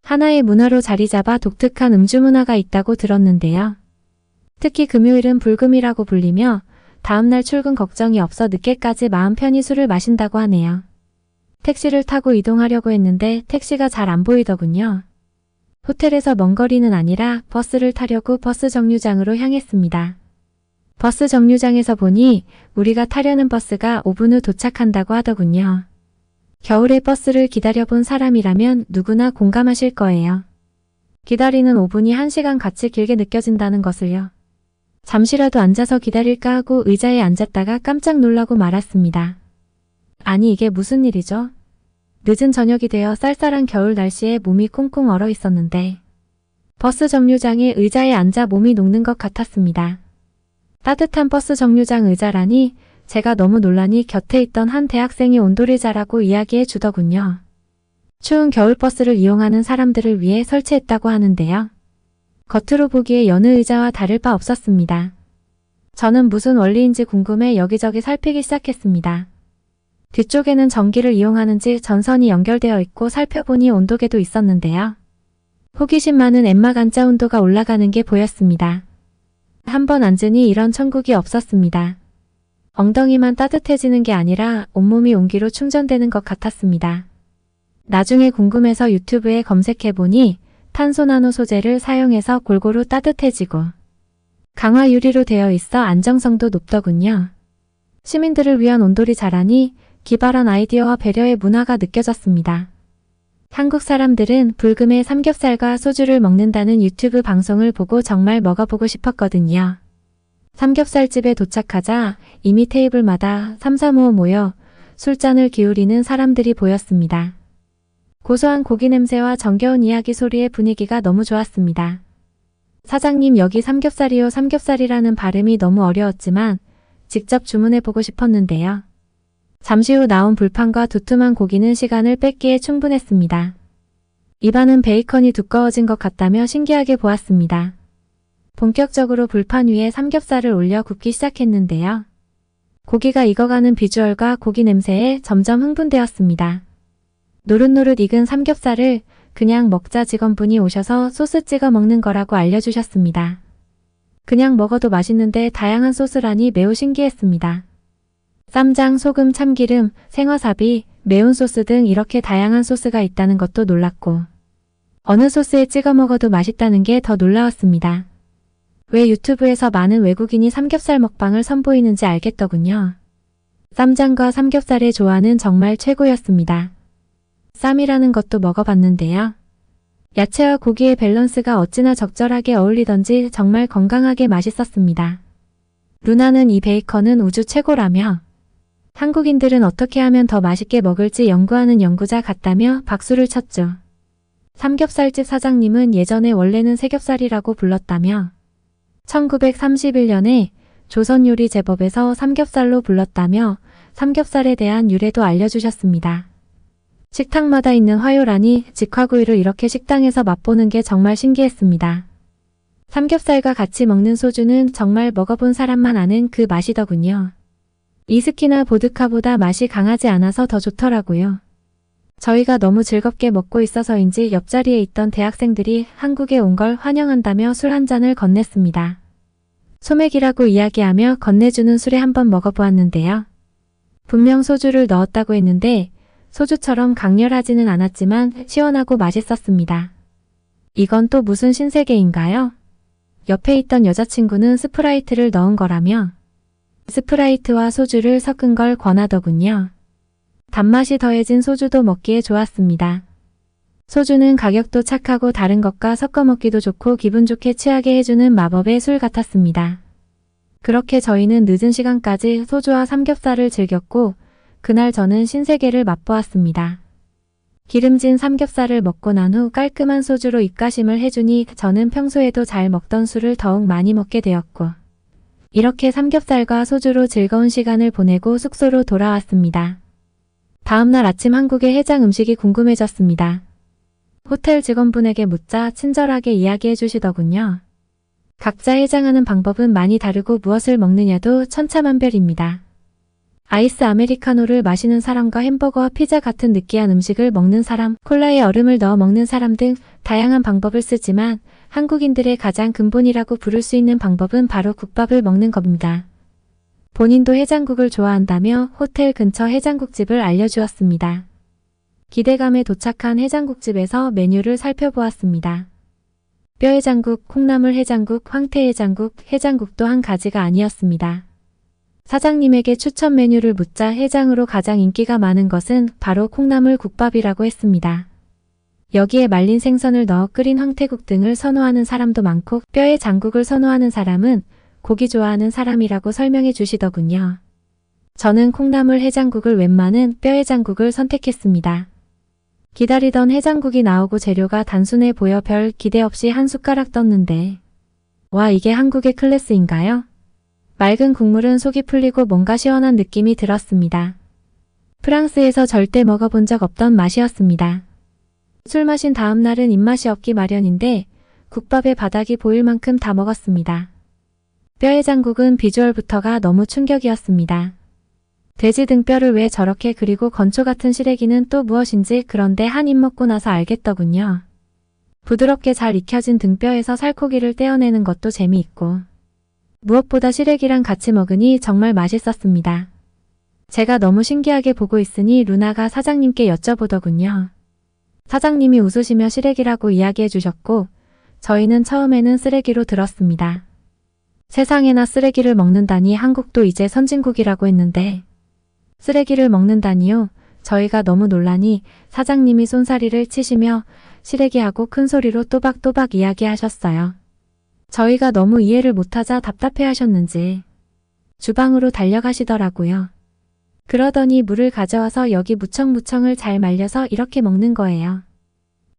하나의 문화로 자리 잡아 독특한 음주 문화가 있다고 들었는데요. 특히 금요일은 불금이라고 불리며 다음날 출근 걱정이 없어 늦게까지 마음 편히 술을 마신다고 하네요. 택시를 타고 이동하려고 했는데 택시가 잘 안 보이더군요. 호텔에서 먼 거리는 아니라 버스를 타려고 버스 정류장으로 향했습니다. 버스 정류장에서 보니 우리가 타려는 버스가 5분 후 도착한다고 하더군요. 겨울에 버스를 기다려본 사람이라면 누구나 공감하실 거예요. 기다리는 5분이 1시간 같이 길게 느껴진다는 것을요. 잠시라도 앉아서 기다릴까 하고 의자에 앉았다가 깜짝 놀라고 말았습니다. 아니 이게 무슨 일이죠? 늦은 저녁이 되어 쌀쌀한 겨울 날씨에 몸이 콩콩 얼어 있었는데 버스 정류장에 의자에 앉아 몸이 녹는 것 같았습니다. 따뜻한 버스 정류장 의자라니 제가 너무 놀라니 곁에 있던 한 대학생이 온돌을 자라고 이야기해 주더군요. 추운 겨울 버스를 이용하는 사람들을 위해 설치했다고 하는데요. 겉으로 보기에 여느 의자와 다를 바 없었습니다. 저는 무슨 원리인지 궁금해 여기저기 살피기 시작했습니다. 뒤쪽에는 전기를 이용하는지 전선이 연결되어 있고 살펴보니 온도계도 있었는데요. 호기심 많은 엠마 간자 온도가 올라가는 게 보였습니다. 한번 앉으니 이런 천국이 없었습니다. 엉덩이만 따뜻해지는 게 아니라 온몸이 온기로 충전되는 것 같았습니다. 나중에 궁금해서 유튜브에 검색해보니 탄소 나노 소재를 사용해서 골고루 따뜻해지고 강화 유리로 되어 있어 안정성도 높더군요. 시민들을 위한 온돌이 자라니 기발한 아이디어와 배려의 문화가 느껴졌습니다. 한국 사람들은 불금에 삼겹살과 소주를 먹는다는 유튜브 방송을 보고 정말 먹어보고 싶었거든요. 삼겹살집에 도착하자 이미 테이블마다 3, 4, 5 모여 술잔을 기울이는 사람들이 보였습니다. 고소한 고기 냄새와 정겨운 이야기 소리의 분위기가 너무 좋았습니다. 사장님 여기 삼겹살이요. 삼겹살이라는 발음이 너무 어려웠지만 직접 주문해보고 싶었는데요. 잠시 후 나온 불판과 두툼한 고기는 시간을 뺏기에 충분했습니다. 입안은 베이컨이 두꺼워진 것 같다며 신기하게 보았습니다. 본격적으로 불판 위에 삼겹살을 올려 굽기 시작했는데요. 고기가 익어가는 비주얼과 고기 냄새에 점점 흥분되었습니다. 노릇노릇 익은 삼겹살을 그냥 먹자 직원분이 오셔서 소스 찍어 먹는 거라고 알려주셨습니다. 그냥 먹어도 맛있는데 다양한 소스라니 매우 신기했습니다. 쌈장, 소금, 참기름, 생와사비, 매운 소스 등 이렇게 다양한 소스가 있다는 것도 놀랐고 어느 소스에 찍어 먹어도 맛있다는 게 더 놀라웠습니다. 왜 유튜브에서 많은 외국인이 삼겹살 먹방을 선보이는지 알겠더군요. 쌈장과 삼겹살의 조화는 정말 최고였습니다. 쌈이라는 것도 먹어봤는데요. 야채와 고기의 밸런스가 어찌나 적절하게 어울리던지 정말 건강하게 맛있었습니다. 루나는 이 베이컨은 우주 최고라며 한국인들은 어떻게 하면 더 맛있게 먹을지 연구하는 연구자 같다며 박수를 쳤죠. 삼겹살집 사장님은 예전에 원래는 세겹살이라고 불렀다며 1931년에 조선요리 제법에서 삼겹살로 불렀다며 삼겹살에 대한 유래도 알려주셨습니다. 식탁마다 있는 화요라니 직화구이를 이렇게 식당에서 맛보는 게 정말 신기했습니다. 삼겹살과 같이 먹는 소주는 정말 먹어본 사람만 아는 그 맛이더군요. 위스키나 보드카보다 맛이 강하지 않아서 더 좋더라고요. 저희가 너무 즐겁게 먹고 있어서인지 옆자리에 있던 대학생들이 한국에 온 걸 환영한다며 술 한 잔을 건넸습니다. 소맥이라고 이야기하며 건네주는 술에 한번 먹어보았는데요. 분명 소주를 넣었다고 했는데 소주처럼 강렬하지는 않았지만 시원하고 맛있었습니다. 이건 또 무슨 신세계인가요? 옆에 있던 여자친구는 스프라이트를 넣은 거라며 스프라이트와 소주를 섞은 걸 권하더군요. 단맛이 더해진 소주도 먹기에 좋았습니다. 소주는 가격도 착하고 다른 것과 섞어 먹기도 좋고 기분 좋게 취하게 해주는 마법의 술 같았습니다. 그렇게 저희는 늦은 시간까지 소주와 삼겹살을 즐겼고 그날 저는 신세계를 맛보았습니다. 기름진 삼겹살을 먹고 난 후 깔끔한 소주로 입가심을 해주니 저는 평소에도 잘 먹던 술을 더욱 많이 먹게 되었고 이렇게 삼겹살과 소주로 즐거운 시간을 보내고 숙소로 돌아왔습니다. 다음날 아침 한국의 해장 음식이 궁금해졌습니다. 호텔 직원분에게 묻자 친절하게 이야기해 주시더군요. 각자 해장하는 방법은 많이 다르고 무엇을 먹느냐도 천차만별입니다. 아이스 아메리카노를 마시는 사람과 햄버거와 피자 같은 느끼한 음식을 먹는 사람, 콜라에 얼음을 넣어 먹는 사람 등 다양한 방법을 쓰지만 한국인들의 가장 근본이라고 부를 수 있는 방법은 바로 국밥을 먹는 겁니다. 본인도 해장국을 좋아한다며 호텔 근처 해장국집을 알려주었습니다. 기대감에 도착한 해장국집에서 메뉴를 살펴보았습니다. 뼈해장국, 콩나물 해장국, 황태해장국, 해장국도 한 가지가 아니었습니다. 사장님에게 추천 메뉴를 묻자 해장으로 가장 인기가 많은 것은 바로 콩나물 국밥이라고 했습니다. 여기에 말린 생선을 넣어 끓인 황태국 등을 선호하는 사람도 많고 뼈해장국을 선호하는 사람은 고기 좋아하는 사람이라고 설명해 주시더군요. 저는 콩나물 해장국을 웬만한 뼈해장국을 선택했습니다. 기다리던 해장국이 나오고 재료가 단순해 보여 별 기대 없이 한 숟가락 떴는데 와, 이게 한국의 클래스인가요? 맑은 국물은 속이 풀리고 뭔가 시원한 느낌이 들었습니다. 프랑스에서 절대 먹어본 적 없던 맛이었습니다. 술 마신 다음 날은 입맛이 없기 마련인데 국밥의 바닥이 보일 만큼 다 먹었습니다. 뼈해장국은 비주얼부터가 너무 충격이었습니다. 돼지 등뼈를 왜 저렇게 그리고 건초 같은 시래기는 또 무엇인지 그런데 한 입 먹고 나서 알겠더군요. 부드럽게 잘 익혀진 등뼈에서 살코기를 떼어내는 것도 재미있고 무엇보다 시래기랑 같이 먹으니 정말 맛있었습니다. 제가 너무 신기하게 보고 있으니 루나가 사장님께 여쭤보더군요. 사장님이 웃으시며 시래기라고 이야기해 주셨고 저희는 처음에는 쓰레기로 들었습니다. 세상에나 쓰레기를 먹는다니 한국도 이제 선진국이라고 했는데 쓰레기를 먹는다니요? 저희가 너무 놀라니 사장님이 손사리를 치시며 시래기하고 큰 소리로 또박또박 이야기하셨어요. 저희가 너무 이해를 못하자 답답해하셨는지 주방으로 달려가시더라고요. 그러더니 물을 가져와서 여기 무청무청을 잘 말려서 이렇게 먹는 거예요.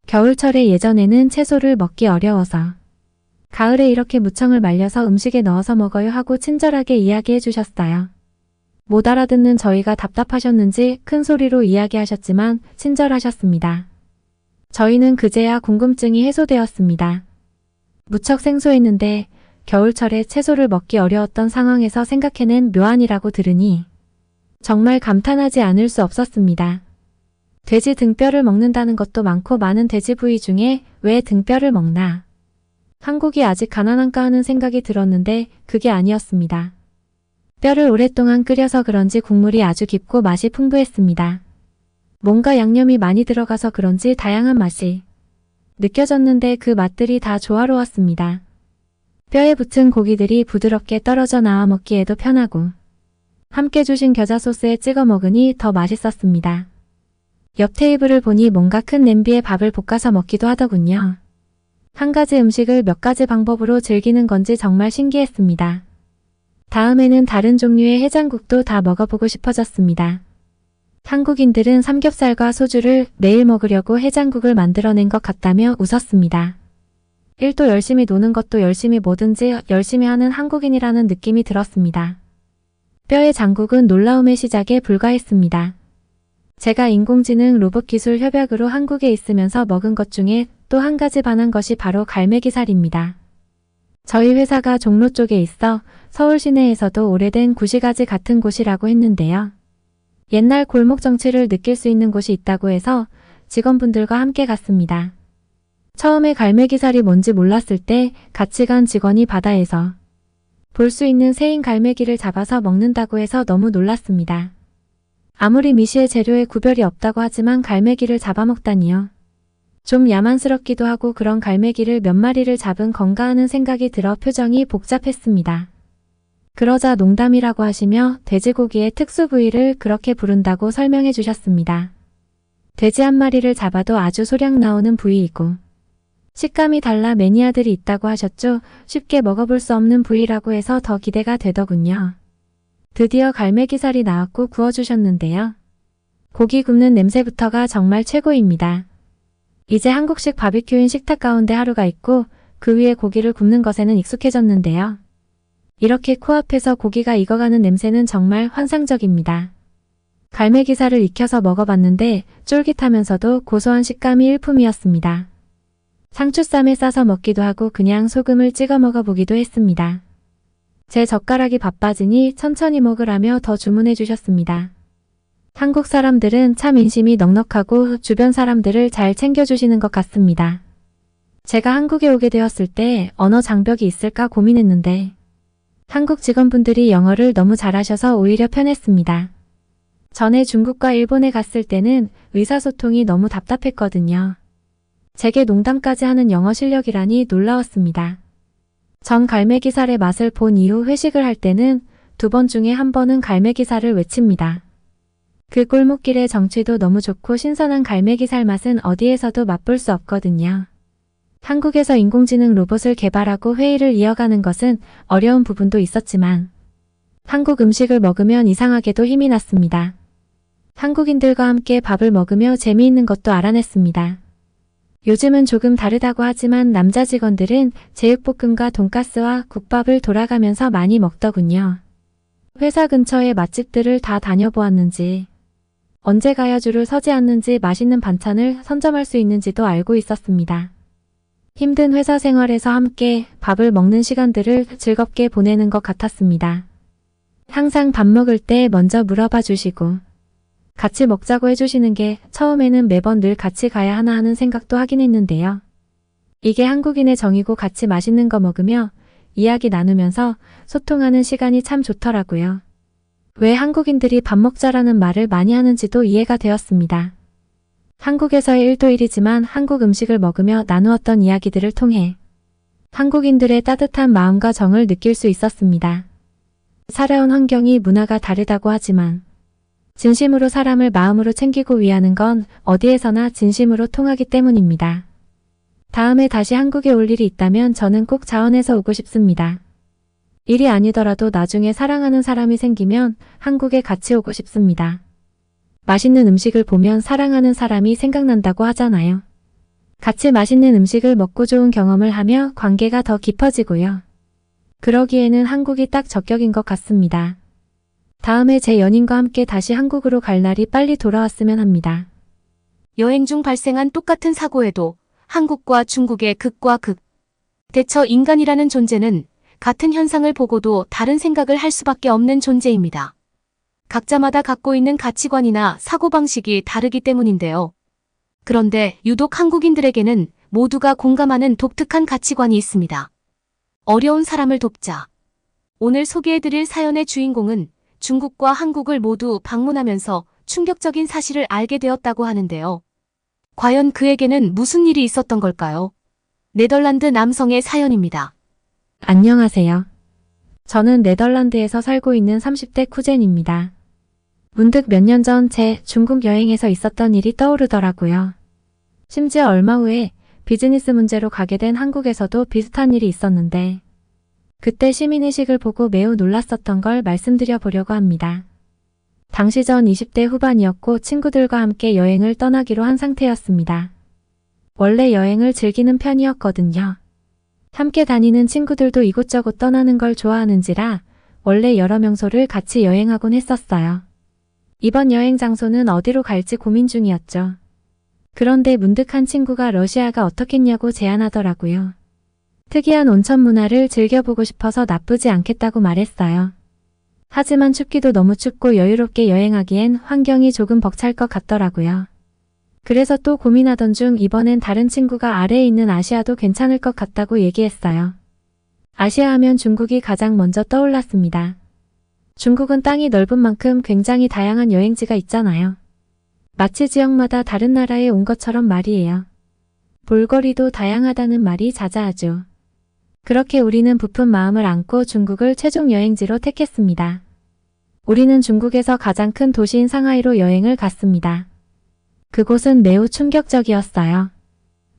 겨울철에 예전에는 채소를 먹기 어려워서 가을에 이렇게 무청을 말려서 음식에 넣어서 먹어요 하고 친절하게 이야기해 주셨어요. 못 알아듣는 저희가 답답하셨는지 큰 소리로 이야기하셨지만 친절하셨습니다. 저희는 그제야 궁금증이 해소되었습니다. 무척 생소했는데 겨울철에 채소를 먹기 어려웠던 상황에서 생각해낸 묘안이라고 들으니 정말 감탄하지 않을 수 없었습니다. 돼지 등뼈를 먹는다는 것도 많고 많은 돼지 부위 중에 왜 등뼈를 먹나? 한국이 아직 가난한가 하는 생각이 들었는데 그게 아니었습니다. 뼈를 오랫동안 끓여서 그런지 국물이 아주 깊고 맛이 풍부했습니다. 뭔가 양념이 많이 들어가서 그런지 다양한 맛이 느껴졌는데 그 맛들이 다 조화로웠습니다. 뼈에 붙은 고기들이 부드럽게 떨어져 나와 먹기에도 편하고 함께 주신 겨자 소스에 찍어 먹으니 더 맛있었습니다. 옆 테이블을 보니 뭔가 큰 냄비에 밥을 볶아서 먹기도 하더군요. 한 가지 음식을 몇 가지 방법으로 즐기는 건지 정말 신기했습니다. 다음에는 다른 종류의 해장국도 다 먹어보고 싶어졌습니다. 한국인들은 삼겹살과 소주를 매일 먹으려고 해장국을 만들어낸 것 같다며 웃었습니다. 일도 열심히 노는 것도 열심히 뭐든지 열심히 하는 한국인이라는 느낌이 들었습니다. 뼈의 장국은 놀라움의 시작에 불과했습니다. 제가 인공지능 로봇 기술 협약으로 한국에 있으면서 먹은 것 중에 또 한 가지 반한 것이 바로 갈매기살입니다. 저희 회사가 종로 쪽에 있어 서울 시내에서도 오래된 구시가지 같은 곳이라고 했는데요. 옛날 골목 정취를 느낄 수 있는 곳이 있다고 해서 직원분들과 함께 갔습니다. 처음에 갈매기살이 뭔지 몰랐을 때 같이 간 직원이 바다에서 볼 수 있는 새인 갈매기를 잡아서 먹는다고 해서 너무 놀랐습니다. 아무리 미시의 재료에 구별이 없다고 하지만 갈매기를 잡아먹다니요. 좀 야만스럽기도 하고 그런 갈매기를 몇 마리를 잡은 건가 하는 생각이 들어 표정이 복잡했습니다. 그러자 농담이라고 하시며 돼지고기의 특수 부위를 그렇게 부른다고 설명해 주셨습니다. 돼지 한 마리를 잡아도 아주 소량 나오는 부위이고 식감이 달라 매니아들이 있다고 하셨죠. 쉽게 먹어볼 수 없는 부위라고 해서 더 기대가 되더군요. 드디어 갈매기살이 나왔고 구워주셨는데요. 고기 굽는 냄새부터가 정말 최고입니다. 이제 한국식 바비큐인 식탁 가운데 하루가 있고 그 위에 고기를 굽는 것에는 익숙해졌는데요. 이렇게 코앞에서 고기가 익어가는 냄새는 정말 환상적입니다. 갈매기살을 익혀서 먹어봤는데 쫄깃하면서도 고소한 식감이 일품이었습니다. 상추쌈에 싸서 먹기도 하고 그냥 소금을 찍어 먹어보기도 했습니다. 제 젓가락이 바빠지니 천천히 먹으라며 더 주문해 주셨습니다. 한국 사람들은 참 인심이 넉넉하고 주변 사람들을 잘 챙겨주시는 것 같습니다. 제가 한국에 오게 되었을 때 언어 장벽이 있을까 고민했는데 한국 직원분들이 영어를 너무 잘하셔서 오히려 편했습니다. 전에 중국과 일본에 갔을 때는 의사소통이 너무 답답했거든요. 제게 농담까지 하는 영어 실력이라니 놀라웠습니다. 전 갈매기살의 맛을 본 이후 회식을 할 때는 2번 중에 1번은 갈매기살을 외칩니다. 그 골목길의 정취도 너무 좋고 신선한 갈매기살 맛은 어디에서도 맛볼 수 없거든요. 한국에서 인공지능 로봇을 개발하고 회의를 이어가는 것은 어려운 부분도 있었지만 한국 음식을 먹으면 이상하게도 힘이 났습니다. 한국인들과 함께 밥을 먹으며 재미있는 것도 알아냈습니다. 요즘은 조금 다르다고 하지만 남자 직원들은 제육볶음과 돈가스와 국밥을 돌아가면서 많이 먹더군요. 회사 근처의 맛집들을 다 다녀보았는지 언제 가야 줄을 서지 않는지 맛있는 반찬을 선점할 수 있는지도 알고 있었습니다. 힘든 회사 생활에서 함께 밥을 먹는 시간들을 즐겁게 보내는 것 같았습니다. 항상 밥 먹을 때 먼저 물어봐 주시고 같이 먹자고 해주시는 게 처음에는 매번 늘 같이 가야 하나 하는 생각도 하긴 했는데요. 이게 한국인의 정이고 같이 맛있는 거 먹으며 이야기 나누면서 소통하는 시간이 참 좋더라고요. 왜 한국인들이 밥 먹자라는 말을 많이 하는지도 이해가 되었습니다. 한국에서의 일도 일이지만 한국 음식을 먹으며 나누었던 이야기들을 통해 한국인들의 따뜻한 마음과 정을 느낄 수 있었습니다. 살아온 환경이 문화가 다르다고 하지만 진심으로 사람을 마음으로 챙기고 위하는 건 어디에서나 진심으로 통하기 때문입니다. 다음에 다시 한국에 올 일이 있다면 저는 꼭 자원해서 오고 싶습니다. 일이 아니더라도 나중에 사랑하는 사람이 생기면 한국에 같이 오고 싶습니다. 맛있는 음식을 보면 사랑하는 사람이 생각난다고 하잖아요. 같이 맛있는 음식을 먹고 좋은 경험을 하며 관계가 더 깊어지고요. 그러기에는 한국이 딱 적격인 것 같습니다. 다음에 제 연인과 함께 다시 한국으로 갈 날이 빨리 돌아왔으면 합니다. 여행 중 발생한 똑같은 사고에도 한국과 중국의 극과 극. 대처 인간이라는 존재는 같은 현상을 보고도 다른 생각을 할 수밖에 없는 존재입니다. 각자마다 갖고 있는 가치관이나 사고방식이 다르기 때문인데요. 그런데 유독 한국인들에게는 모두가 공감하는 독특한 가치관이 있습니다. 어려운 사람을 돕자. 오늘 소개해드릴 사연의 주인공은 중국과 한국을 모두 방문하면서 충격적인 사실을 알게 되었다고 하는데요. 과연 그에게는 무슨 일이 있었던 걸까요? 네덜란드 남성의 사연입니다. 안녕하세요. 저는 네덜란드에서 살고 있는 30대 쿠젠입니다. 문득 몇 년 전 제 중국 여행에서 있었던 일이 떠오르더라고요. 심지어 얼마 후에 비즈니스 문제로 가게 된 한국에서도 비슷한 일이 있었는데 그때 시민의식을 보고 매우 놀랐었던 걸 말씀드려 보려고 합니다. 당시 전 20대 후반이었고 친구들과 함께 여행을 떠나기로 한 상태였습니다. 원래 여행을 즐기는 편이었거든요. 함께 다니는 친구들도 이곳저곳 떠나는 걸 좋아하는지라 원래 여러 명소를 같이 여행하곤 했었어요. 이번 여행 장소는 어디로 갈지 고민 중이었죠. 그런데 문득 한 친구가 러시아가 어떻겠냐고 제안하더라고요. 특이한 온천 문화를 즐겨보고 싶어서 나쁘지 않겠다고 말했어요. 하지만 춥기도 너무 춥고 여유롭게 여행하기엔 환경이 조금 벅찰 것 같더라고요. 그래서 또 고민하던 중 이번엔 다른 친구가 아래에 있는 아시아도 괜찮을 것 같다고 얘기했어요. 아시아 하면 중국이 가장 먼저 떠올랐습니다. 중국은 땅이 넓은 만큼 굉장히 다양한 여행지가 있잖아요. 마치 지역마다 다른 나라에 온 것처럼 말이에요. 볼거리도 다양하다는 말이 자자하죠. 그렇게 우리는 부푼 마음을 안고 중국을 최종 여행지로 택했습니다. 우리는 중국에서 가장 큰 도시인 상하이로 여행을 갔습니다. 그곳은 매우 충격적이었어요.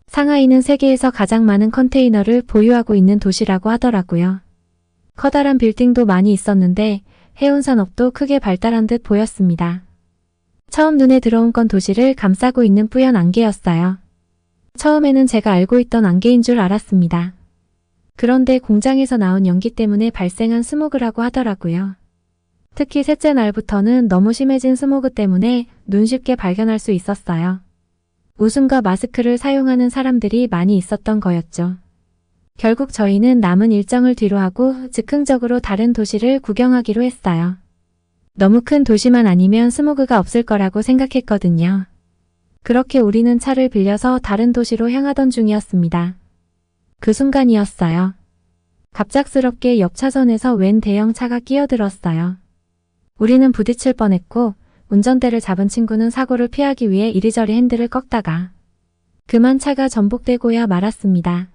상하이는 세계에서 가장 많은 컨테이너를 보유하고 있는 도시라고 하더라고요. 커다란 빌딩도 많이 있었는데 해운산업도 크게 발달한 듯 보였습니다. 처음 눈에 들어온 건 도시를 감싸고 있는 뿌연 안개였어요. 처음에는 제가 알고 있던 안개인 줄 알았습니다. 그런데 공장에서 나온 연기 때문에 발생한 스모그라고 하더라고요. 특히 셋째 날부터는 너무 심해진 스모그 때문에 눈 쉽게 발견할 수 있었어요. 웃음과 마스크를 사용하는 사람들이 많이 있었던 거였죠. 결국 저희는 남은 일정을 뒤로하고 즉흥적으로 다른 도시를 구경하기로 했어요. 너무 큰 도시만 아니면 스모그가 없을 거라고 생각했거든요. 그렇게 우리는 차를 빌려서 다른 도시로 향하던 중이었습니다. 그 순간이었어요. 갑작스럽게 옆 차선에서 웬 대형 차가 끼어들었어요. 우리는 부딪힐 뻔했고 운전대를 잡은 친구는 사고를 피하기 위해 이리저리 핸들을 꺾다가 그만 차가 전복되고야 말았습니다.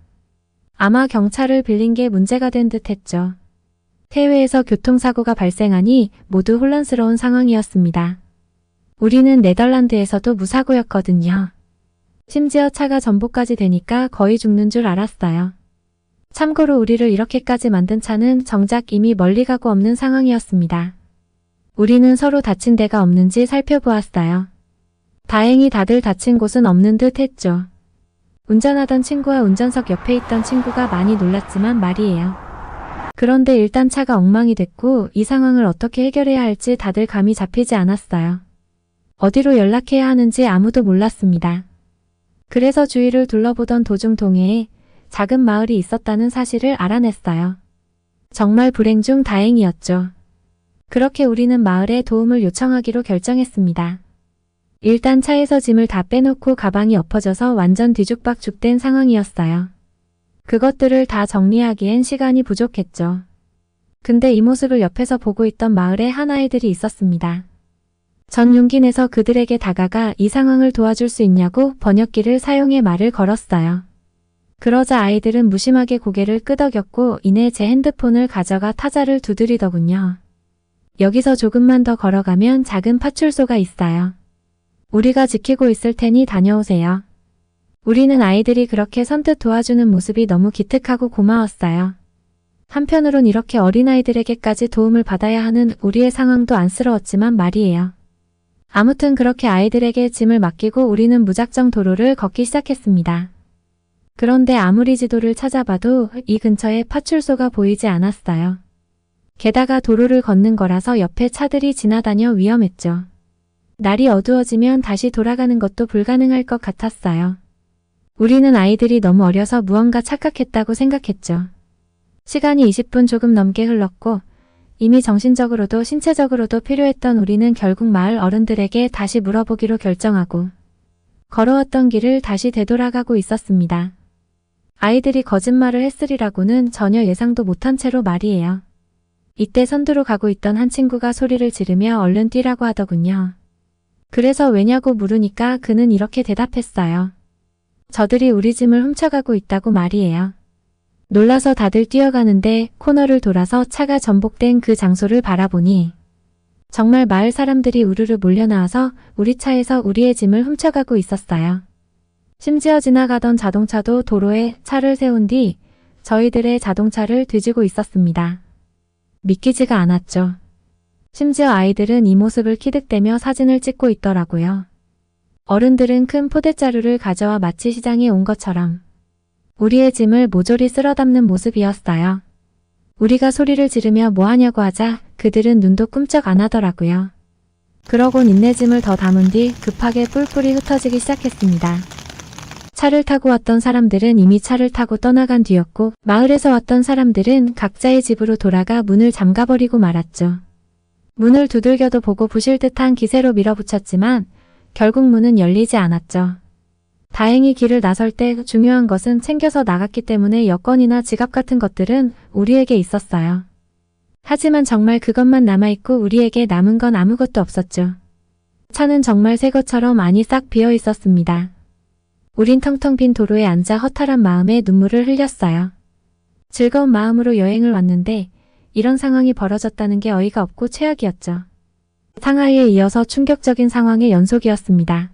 아마 경차를 빌린 게 문제가 된 듯 했죠. 해외에서 교통사고가 발생하니 모두 혼란스러운 상황이었습니다. 우리는 네덜란드에서도 무사고였거든요. 심지어 차가 전복까지 되니까 거의 죽는 줄 알았어요. 참고로 우리를 이렇게까지 만든 차는 정작 이미 멀리 가고 없는 상황이었습니다. 우리는 서로 다친 데가 없는지 살펴보았어요. 다행히 다들 다친 곳은 없는 듯 했죠. 운전하던 친구와 운전석 옆에 있던 친구가 많이 놀랐지만 말이에요. 그런데 일단 차가 엉망이 됐고 이 상황을 어떻게 해결해야 할지 다들 감이 잡히지 않았어요. 어디로 연락해야 하는지 아무도 몰랐습니다. 그래서 주위를 둘러보던 도중 동해에 작은 마을이 있었다는 사실을 알아냈어요. 정말 불행 중 다행이었죠. 그렇게 우리는 마을에 도움을 요청하기로 결정했습니다. 일단 차에서 짐을 다 빼놓고 가방이 엎어져서 완전 뒤죽박죽된 상황이었어요. 그것들을 다 정리하기엔 시간이 부족했죠. 근데 이 모습을 옆에서 보고 있던 마을에 한 아이들이 있었습니다. 전 용기 내서 그들에게 다가가 이 상황을 도와줄 수 있냐고 번역기를 사용해 말을 걸었어요. 그러자 아이들은 무심하게 고개를 끄덕였고 이내 제 핸드폰을 가져가 타자를 두드리더군요. 여기서 조금만 더 걸어가면 작은 파출소가 있어요. 우리가 지키고 있을 테니 다녀오세요. 우리는 아이들이 그렇게 선뜻 도와주는 모습이 너무 기특하고 고마웠어요. 한편으론 이렇게 어린아이들에게까지 도움을 받아야 하는 우리의 상황도 안쓰러웠지만 말이에요. 아무튼 그렇게 아이들에게 짐을 맡기고 우리는 무작정 도로를 걷기 시작했습니다. 그런데 아무리 지도를 찾아봐도 이 근처에 파출소가 보이지 않았어요. 게다가 도로를 걷는 거라서 옆에 차들이 지나다녀 위험했죠. 날이 어두워지면 다시 돌아가는 것도 불가능할 것 같았어요. 우리는 아이들이 너무 어려서 무언가 착각했다고 생각했죠. 시간이 20분 조금 넘게 흘렀고 이미 정신적으로도 신체적으로도 필요했던 우리는 결국 마을 어른들에게 다시 물어보기로 결정하고 걸어왔던 길을 다시 되돌아가고 있었습니다. 아이들이 거짓말을 했으리라고는 전혀 예상도 못한 채로 말이에요. 이때 선두로 가고 있던 한 친구가 소리를 지르며 얼른 뛰라고 하더군요. 그래서 왜냐고 물으니까 그는 이렇게 대답했어요. 저들이 우리 짐을 훔쳐가고 있다고 말이에요. 놀라서 다들 뛰어가는데 코너를 돌아서 차가 전복된 그 장소를 바라보니 정말 마을 사람들이 우르르 몰려나와서 우리 차에서 우리의 짐을 훔쳐가고 있었어요. 심지어 지나가던 자동차도 도로에 차를 세운 뒤 저희들의 자동차를 뒤지고 있었습니다. 믿기지가 않았죠. 심지어 아이들은 이 모습을 키득대며 사진을 찍고 있더라고요. 어른들은 큰 포대자루를 가져와 마치 시장에 온 것처럼 우리의 짐을 모조리 쓸어 담는 모습이었어요. 우리가 소리를 지르며 뭐하냐고 하자 그들은 눈도 꿈쩍 안 하더라고요. 그러곤 인내짐을 더 담은 뒤 급하게 뿔뿔이 흩어지기 시작했습니다. 차를 타고 왔던 사람들은 이미 차를 타고 떠나간 뒤였고 마을에서 왔던 사람들은 각자의 집으로 돌아가 문을 잠가버리고 말았죠. 문을 두들겨도 보고 부실 듯한 기세로 밀어붙였지만 결국 문은 열리지 않았죠. 다행히 길을 나설 때 중요한 것은 챙겨서 나갔기 때문에 여권이나 지갑 같은 것들은 우리에게 있었어요. 하지만 정말 그것만 남아있고 우리에게 남은 건 아무것도 없었죠. 차는 정말 새 것처럼 안이 싹 비어 있었습니다. 우린 텅텅 빈 도로에 앉아 허탈한 마음에 눈물을 흘렸어요. 즐거운 마음으로 여행을 왔는데 이런 상황이 벌어졌다는 게 어이가 없고 최악이었죠. 상하이에 이어서 충격적인 상황의 연속이었습니다.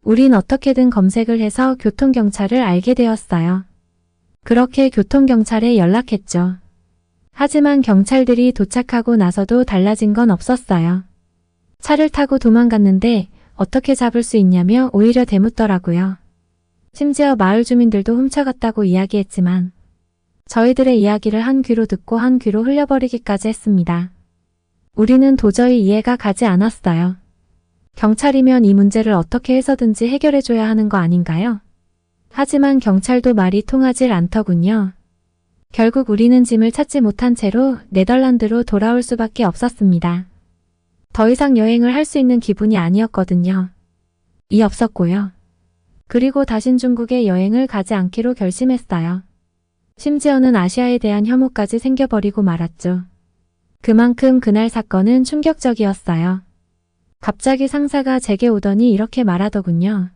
우린 어떻게든 검색을 해서 교통경찰을 알게 되었어요. 그렇게 교통경찰에 연락했죠. 하지만 경찰들이 도착하고 나서도 달라진 건 없었어요. 차를 타고 도망갔는데 어떻게 잡을 수 있냐며 오히려 대묻더라고요. 심지어 마을 주민들도 훔쳐갔다고 이야기했지만 저희들의 이야기를 한 귀로 듣고 한 귀로 흘려버리기까지 했습니다. 우리는 도저히 이해가 가지 않았어요. 경찰이면 이 문제를 어떻게 해서든지 해결해줘야 하는 거 아닌가요? 하지만 경찰도 말이 통하질 않더군요. 결국 우리는 짐을 찾지 못한 채로 네덜란드로 돌아올 수밖에 없었습니다. 더 이상 여행을 할 수 있는 기분이 아니었거든요. 이 없었고요. 그리고 다신 중국에 여행을 가지 않기로 결심했어요. 심지어는 아시아에 대한 혐오까지 생겨버리고 말았죠. 그만큼 그날 사건은 충격적이었어요. 갑자기 상사가 제게 오더니 이렇게 말하더군요.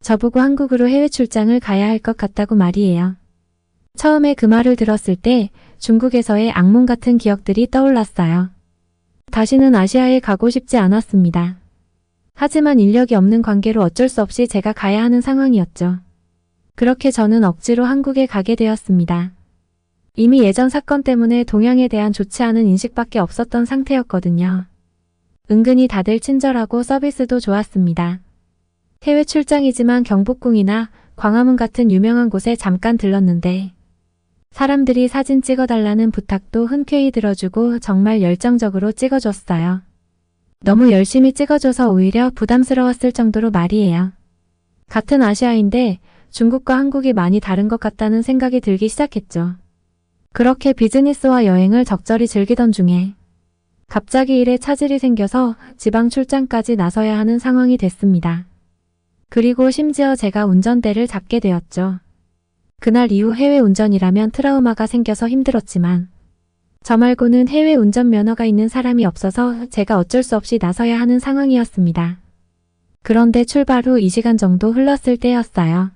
저보고 한국으로 해외 출장을 가야 할 것 같다고 말이에요. 처음에 그 말을 들었을 때 중국에서의 악몽 같은 기억들이 떠올랐어요. 다시는 아시아에 가고 싶지 않았습니다. 하지만 인력이 없는 관계로 어쩔 수 없이 제가 가야 하는 상황이었죠. 그렇게 저는 억지로 한국에 가게 되었습니다. 이미 예전 사건 때문에 동양에 대한 좋지 않은 인식밖에 없었던 상태였거든요. 은근히 다들 친절하고 서비스도 좋았습니다. 해외 출장이지만 경복궁이나 광화문 같은 유명한 곳에 잠깐 들렀는데 사람들이 사진 찍어달라는 부탁도 흔쾌히 들어주고 정말 열정적으로 찍어줬어요. 너무 열심히 찍어줘서 오히려 부담스러웠을 정도로 말이에요. 같은 아시아인데 중국과 한국이 많이 다른 것 같다는 생각이 들기 시작했죠. 그렇게 비즈니스와 여행을 적절히 즐기던 중에 갑자기 일에 차질이 생겨서 지방 출장까지 나서야 하는 상황이 됐습니다. 그리고 심지어 제가 운전대를 잡게 되었죠. 그날 이후 해외 운전이라면 트라우마가 생겨서 힘들었지만 저 말고는 해외 운전면허가 있는 사람이 없어서 제가 어쩔 수 없이 나서야 하는 상황이었습니다. 그런데 출발 후 2시간 정도 흘렀을 때였어요.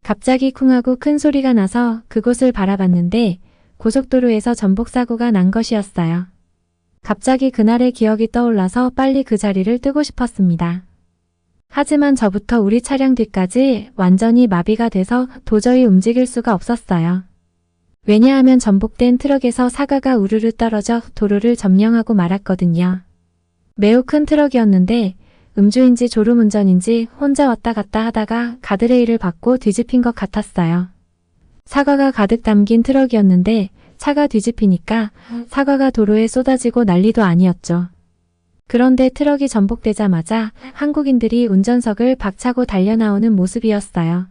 갑자기 쿵하고 큰 소리가 나서 그곳을 바라봤는데 고속도로에서 전복사고가 난 것이었어요. 갑자기 그날의 기억이 떠올라서 빨리 그 자리를 뜨고 싶었습니다. 하지만 저부터 우리 차량 뒤까지 완전히 마비가 돼서 도저히 움직일 수가 없었어요. 왜냐하면 전복된 트럭에서 사과가 우르르 떨어져 도로를 점령하고 말았거든요. 매우 큰 트럭이었는데 음주인지 졸음운전인지 혼자 왔다 갔다 하다가 가드레일을 받고 뒤집힌 것 같았어요. 사과가 가득 담긴 트럭이었는데 차가 뒤집히니까 사과가 도로에 쏟아지고 난리도 아니었죠. 그런데 트럭이 전복되자마자 한국인들이 운전석을 박차고 달려나오는 모습이었어요.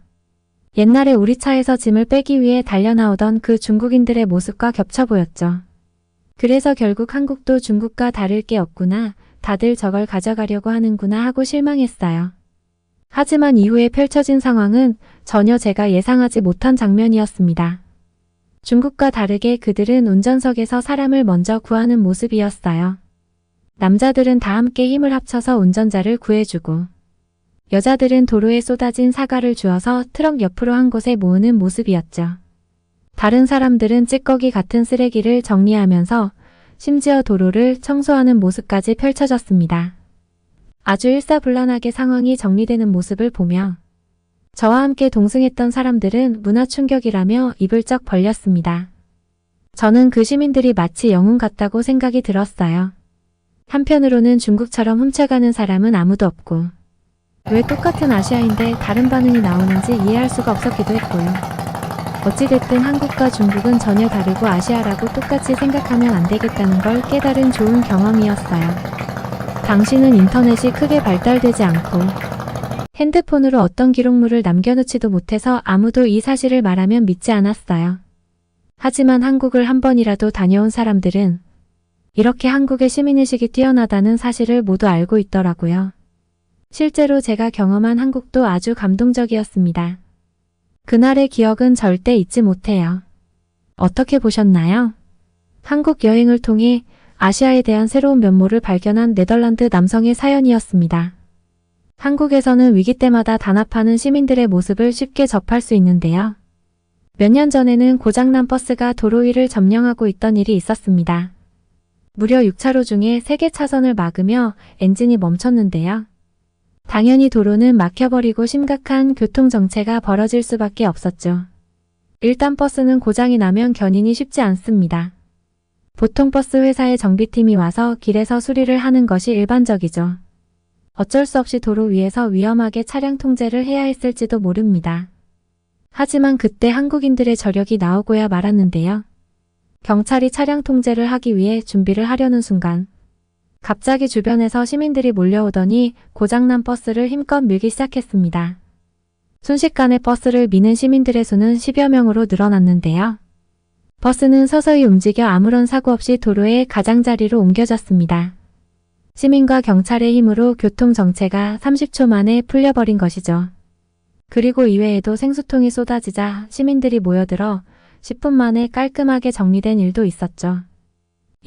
옛날에 우리 차에서 짐을 빼기 위해 달려나오던 그 중국인들의 모습과 겹쳐 보였죠. 그래서 결국 한국도 중국과 다를 게 없구나, 다들 저걸 가져가려고 하는구나 하고 실망했어요. 하지만 이후에 펼쳐진 상황은 전혀 제가 예상하지 못한 장면이었습니다. 중국과 다르게 그들은 운전석에서 사람을 먼저 구하는 모습이었어요. 남자들은 다 함께 힘을 합쳐서 운전자를 구해주고 여자들은 도로에 쏟아진 사과를 주워서 트럭 옆으로 한 곳에 모으는 모습이었죠. 다른 사람들은 찌꺼기 같은 쓰레기를 정리하면서 심지어 도로를 청소하는 모습까지 펼쳐졌습니다. 아주 일사불란하게 상황이 정리되는 모습을 보며 저와 함께 동승했던 사람들은 문화 충격이라며 입을 쩍 벌렸습니다. 저는 그 시민들이 마치 영웅 같다고 생각이 들었어요. 한편으로는 중국처럼 훔쳐가는 사람은 아무도 없고 왜 똑같은 아시아인데 다른 반응이 나오는지 이해할 수가 없었기도 했고요. 어찌됐든 한국과 중국은 전혀 다르고 아시아라고 똑같이 생각하면 안 되겠다는 걸 깨달은 좋은 경험이었어요. 당시는 인터넷이 크게 발달되지 않고 핸드폰으로 어떤 기록물을 남겨놓지도 못해서 아무도 이 사실을 말하면 믿지 않았어요. 하지만 한국을 한 번이라도 다녀온 사람들은 이렇게 한국의 시민의식이 뛰어나다는 사실을 모두 알고 있더라고요. 실제로 제가 경험한 한국도 아주 감동적이었습니다. 그날의 기억은 절대 잊지 못해요. 어떻게 보셨나요? 한국 여행을 통해 아시아에 대한 새로운 면모를 발견한 네덜란드 남성의 사연이었습니다. 한국에서는 위기 때마다 단합하는 시민들의 모습을 쉽게 접할 수 있는데요. 몇 년 전에는 고장난 버스가 도로 위를 점령하고 있던 일이 있었습니다. 무려 6차로 중에 3개 차선을 막으며 엔진이 멈췄는데요. 당연히 도로는 막혀버리고 심각한 교통정체가 벌어질 수밖에 없었죠. 일단 버스는 고장이 나면 견인이 쉽지 않습니다. 보통 버스 회사의 정비팀이 와서 길에서 수리를 하는 것이 일반적이죠. 어쩔 수 없이 도로 위에서 위험하게 차량 통제를 해야 했을지도 모릅니다. 하지만 그때 한국인들의 저력이 나오고야 말았는데요. 경찰이 차량 통제를 하기 위해 준비를 하려는 순간 갑자기 주변에서 시민들이 몰려오더니 고장난 버스를 힘껏 밀기 시작했습니다. 순식간에 버스를 미는 시민들의 수는 10여 명으로 늘어났는데요. 버스는 서서히 움직여 아무런 사고 없이 도로의 가장자리로 옮겨졌습니다. 시민과 경찰의 힘으로 교통 정체가 30초 만에 풀려버린 것이죠. 그리고 이외에도 생수통이 쏟아지자 시민들이 모여들어 10분 만에 깔끔하게 정리된 일도 있었죠.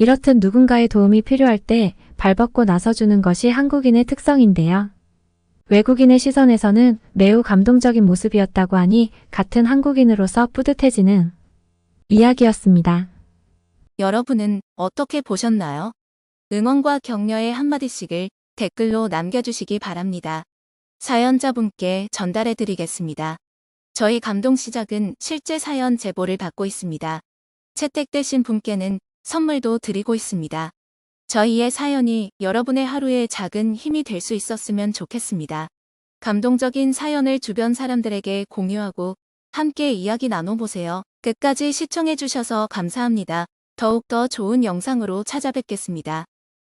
이렇듯 누군가의 도움이 필요할 때 발벗고 나서주는 것이 한국인의 특성인데요. 외국인의 시선에서는 매우 감동적인 모습이었다고 하니 같은 한국인으로서 뿌듯해지는 이야기였습니다. 여러분은 어떻게 보셨나요? 응원과 격려의 한마디씩을 댓글로 남겨주시기 바랍니다. 사연자분께 전달해 드리겠습니다. 저희 감동시작은 실제 사연 제보를 받고 있습니다. 채택되신 분께는 선물도 드리고 있습니다. 저희의 사연이 여러분의 하루에 작은 힘이 될 수 있었으면 좋겠습니다. 감동적인 사연을 주변 사람들에게 공유하고 함께 이야기 나눠보세요. 끝까지 시청해주셔서 감사합니다. 더욱더 좋은 영상으로 찾아뵙겠습니다.